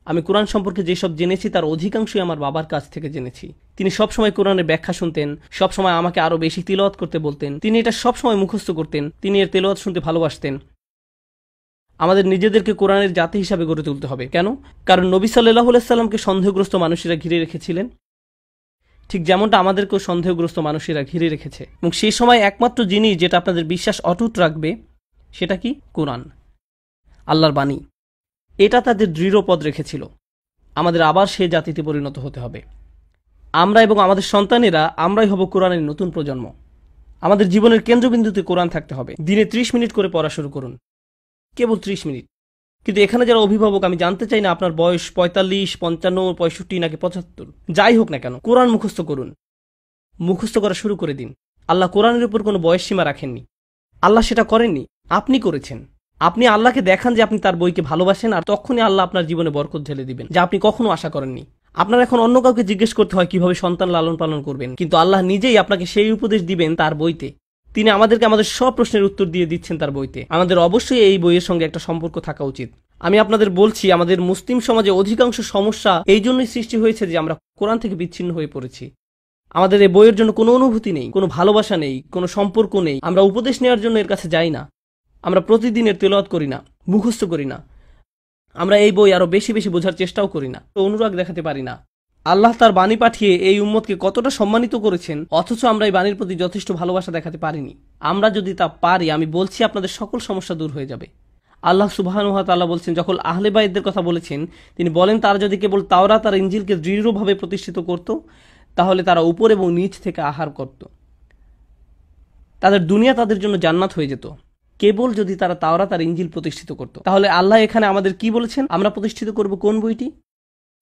আমি কোরআন সম্পর্কে যেসব জেনেছি তার অধিকাংশই আমার বাবার কাছ থেকে জেনেছি। তিনি সবসময় কোরআনের ব্যাখ্যা শুনতেন, সবসময় আমাকে আরো বেশি তিলাওয়াত করতে বলতেন। তিনি এটা সবসময় মুখস্থ করতেন, তিনি এর তেলাওয়াত শুনতে ভালোবাসতেন। আমাদের নিজেদেরকে কোরআনের জাতি হিসাবে গড়ে তুলতে হবে। কেন? কারণ নবী সাল্লাল্লাহু আলাইহি সাল্লামকে সন্দেহগ্রস্ত মানুষেরা ঘিরে রেখেছিলেন, ঠিক যেমনটা আমাদেরকেও সন্দেহগ্রস্ত মানুষেরা ঘিরে রেখেছে। এবং সেই সময় একমাত্র জিনিস যেটা আপনাদের বিশ্বাস অটুট রাখবে সেটা কি? কোরআন, আল্লাহর বাণী। এটা তাদের দৃঢ় পদ রেখেছিল। আমাদের আবার সে জাতিতে পরিণত হতে হবে। আমরা এবং আমাদের সন্তানেরা, আমরাই হব কোরআনের নতুন প্রজন্ম। আমাদের জীবনের কেন্দ্রবিন্দুতে কোরআন থাকতে হবে। দিনে 30 মিনিট করে পড়া শুরু করুন, কেবল 30 মিনিট। কিন্তু এখানে যারা অভিভাবক, আমি জানতে চাই না আপনার বয়স 45, 55, 65 নাকি 75, যাই হোক না কেন, কোরআন মুখস্থ করুন। মুখস্থ করা শুরু করে দিন। আল্লাহ কোরআনের উপর কোনো বয়স সীমা রাখেননি। আল্লাহ সেটা করেননি, আপনি করেছেন। আপনি আল্লাহকে দেখান যে আপনি তার বইকে ভালোবাসেন, আর তখনই আল্লাহ আপনার জীবনে বরকত ঢেলে দিবেন, যা আপনি কখনো আশা করেননি। আপনার এখন অন্য কাউকে জিজ্ঞেস করতে হয় কিভাবে সন্তান লালন পালন করবেন, কিন্তু আল্লাহ নিজেই আপনাকে সেই উপদেশ দিবেন তার বইতে। তিনি আমাদেরকে আমাদের সব প্রশ্নের উত্তর দিয়ে দিচ্ছেন তার বইতে। আমাদের অবশ্যই এই বইয়ের সঙ্গে একটা সম্পর্ক থাকা উচিত। আমি আপনাদের বলছি, আমাদের মুসলিম সমাজে অধিকাংশ সমস্যা এই জন্যই সৃষ্টি হয়েছে যে আমরা কোরআন থেকে বিচ্ছিন্ন হয়ে পড়েছি। আমাদের এই বইয়ের জন্য কোনো অনুভূতি নেই, কোনো ভালোবাসা নেই, কোনো সম্পর্ক নেই। আমরা উপদেশ নেওয়ার জন্য এর কাছে যাই না, আমরা প্রতিদিনের তেলাওয়াত করি না, মুখস্থ করি না, আমরা এই বই আরো বেশি বেশি বোঝার চেষ্টাও করি না, অনুরাগ দেখাতে পারি না। আল্লাহ তার বাণী পাঠিয়ে এই উম্মতকে কতটা সম্মানিত করেছেন, অথচ আমরা এই বাণীর প্রতি যথেষ্ট ভালোবাসা দেখাতে পারিনি। আমরা যদি তা পারি, আমি বলছি আপনাদের সকল সমস্যা দূর হয়ে যাবে। আল্লাহ সুবহানাহু ওয়া তাআলা বলছেন, যখন আহলে বাইতদের কথা বলেছেন, তিনি বলেন তারা যদি কেবল তাওরাত আর ইনজিলকে দৃঢ়ভাবে প্রতিষ্ঠিত করত, তাহলে তারা উপর এবং নিচ থেকে আহার করত, তাদের দুনিয়া তাদের জন্য জান্নাত হয়ে যেত। কেবল যদি তারা তাওরাত আর ইনজিল প্রতিষ্ঠিত করত। তাহলে আল্লাহ এখানে আমাদের কি বলেছেন? আমরা প্রতিষ্ঠিত করব কোন বইটি?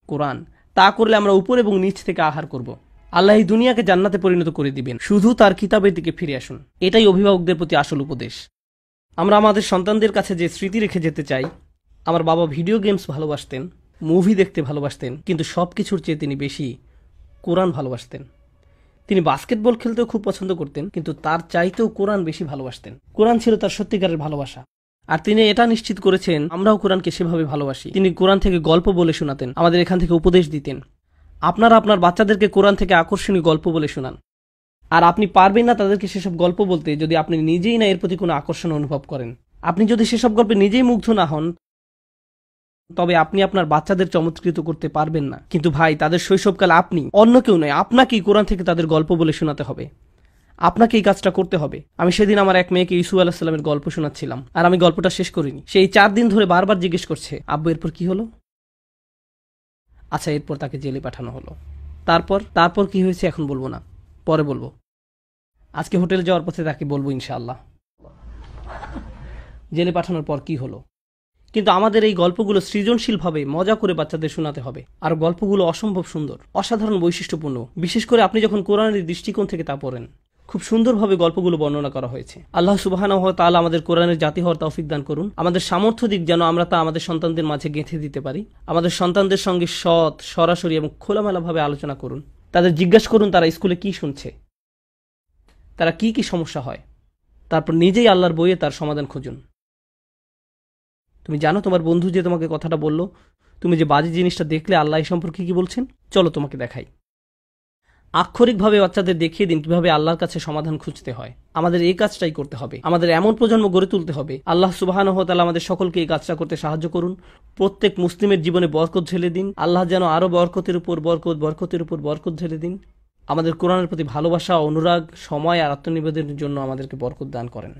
কোরআন। তা করলে আমরা উপর এবং নিচ থেকে আহার করব। আল্লাহ এই দুনিয়াকে জান্নাতে পরিণত করে দিবেন। শুধু তার কিতাবের দিকে ফিরে আসুন। এটাই অভিভাবকদের প্রতি আসল উপদেশ। আমরা আমাদের সন্তানদের কাছে যে স্মৃতি রেখে যেতে চাই, আমার বাবা ভিডিও গেমস ভালোবাসতেন, মুভি দেখতে ভালোবাসতেন, কিন্তু সব কিছুর চেয়ে তিনি বেশি কোরআন ভালোবাসতেন। তিনি বাস্কেটবল খেলতেও খুব পছন্দ করতেন, কিন্তু তার চাইতেও কোরআন বেশি ভালোবাসতেন। কোরআন ছিল তার সত্যিকারের ভালোবাসা। আর তিনি এটা নিশ্চিত করেছেন আমরাও কোরআনকে সেভাবে ভালোবাসি। তিনি কোরআন থেকে গল্প বলে শোনাতেন, আমাদের এখান থেকে উপদেশ দিতেন। আপনারা আপনার বাচ্চাদেরকে কোরআন থেকে আকর্ষণীয় গল্প বলে শোনান। আর আপনি পারবেন না তাদেরকে সেসব গল্প বলতে যদি আপনি নিজেই না এর প্রতি কোনো আকর্ষণ অনুভব করেন। আপনি যদি সেসব গল্পে নিজেই মুগ্ধ না হন, তবে আপনি আপনার বাচ্চাদের চমৎকৃত করতে পারবেন না। কিন্তু ভাই, তাদের শৈশবকাল আপনি, অন্য কেউ নয়, আপনাকেই কোরআন থেকে তাদের গল্প বলে শোনাতে হবে। আপনাকে এই কাজটা করতে হবে। আমি সেদিন আমার এক মেয়েকে ইসু আলাইহিস সালামের গল্প শোনাচ্ছিলাম, আর আমি গল্পটা শেষ করিনি। সেই 4 দিন ধরে বারবার জিজ্ঞেস করছে, আব্বু এরপর কি হলো? আচ্ছা, এরপর তাকে জেলে পাঠানো হলো। তারপর কি হয়েছে এখন বলবো না, পরে বলবো। আজকে হোটেলে যাওয়ার পথে তাকে বলবো ইনশাআল্লাহ জেলে পাঠানোর পর কি হলো। কিন্তু আমাদের এই গল্পগুলো সৃজনশীলভাবে মজা করে বাচ্চাদের শোনাতে হবে। আর গল্পগুলো অসম্ভব সুন্দর, অসাধারণ বৈশিষ্ট্যপূর্ণ। বিশেষ করে আপনি যখন কোরআনের দৃষ্টিকোণ থেকে তা পড়েন, খুব সুন্দরভাবে গল্পগুলো বর্ণনা করা হয়েছে। আল্লাহ সুবহানাহু ওয়া তাআলা আমাদের কোরআনের জাতি হওয়ার তৌফিক দান করুন। আমাদের সামর্থ্য দিক যেন আমরা তা আমাদের সন্তানদের মাঝে গেঁথে দিতে পারি। আমাদের সন্তানদের সঙ্গে সৎ, সরাসরি এবং খোলামেলাভাবে আলোচনা করুন। তাদের জিজ্ঞাসা করুন তারা স্কুলে কি শুনছে, তারা কি কি সমস্যা হয়। তারপর নিজেই আল্লাহর বইয়ে তার সমাধান খুঁজুন। তুমি জানো তোমার বন্ধু যে তোমাকে কথাটা বলল, তুমি যে বাজে জিনিসটা দেখলে, আল্লাহ এই সম্পর্কে কি বলছেন? চলো তোমাকে দেখাই। আক্ষরিকভাবে বাচ্চাদের দেখিয়ে দিন কিভাবে আল্লাহর কাছে সমাধান খুঁজতে হয়। আমাদের এই কাজটাই করতে হবে। আমাদের এমন প্রজন্ম গড়ে তুলতে হবে। আল্লাহ সুবহানাহু ওয়া তাআলা আমাদের সকলকে এই কাজটা করতে সাহায্য করুন। প্রত্যেক মুসলিমের জীবনে বরকত ঢেলে দিন। আল্লাহ যেন আরো বরকতের উপর বরকত ঢেলে দিন। আমাদের কোরআনের প্রতি ভালোবাসা, অনুরাগ, সময় আর আত্মনিবেদনের জন্য আমাদেরকে বরকত দান করেন।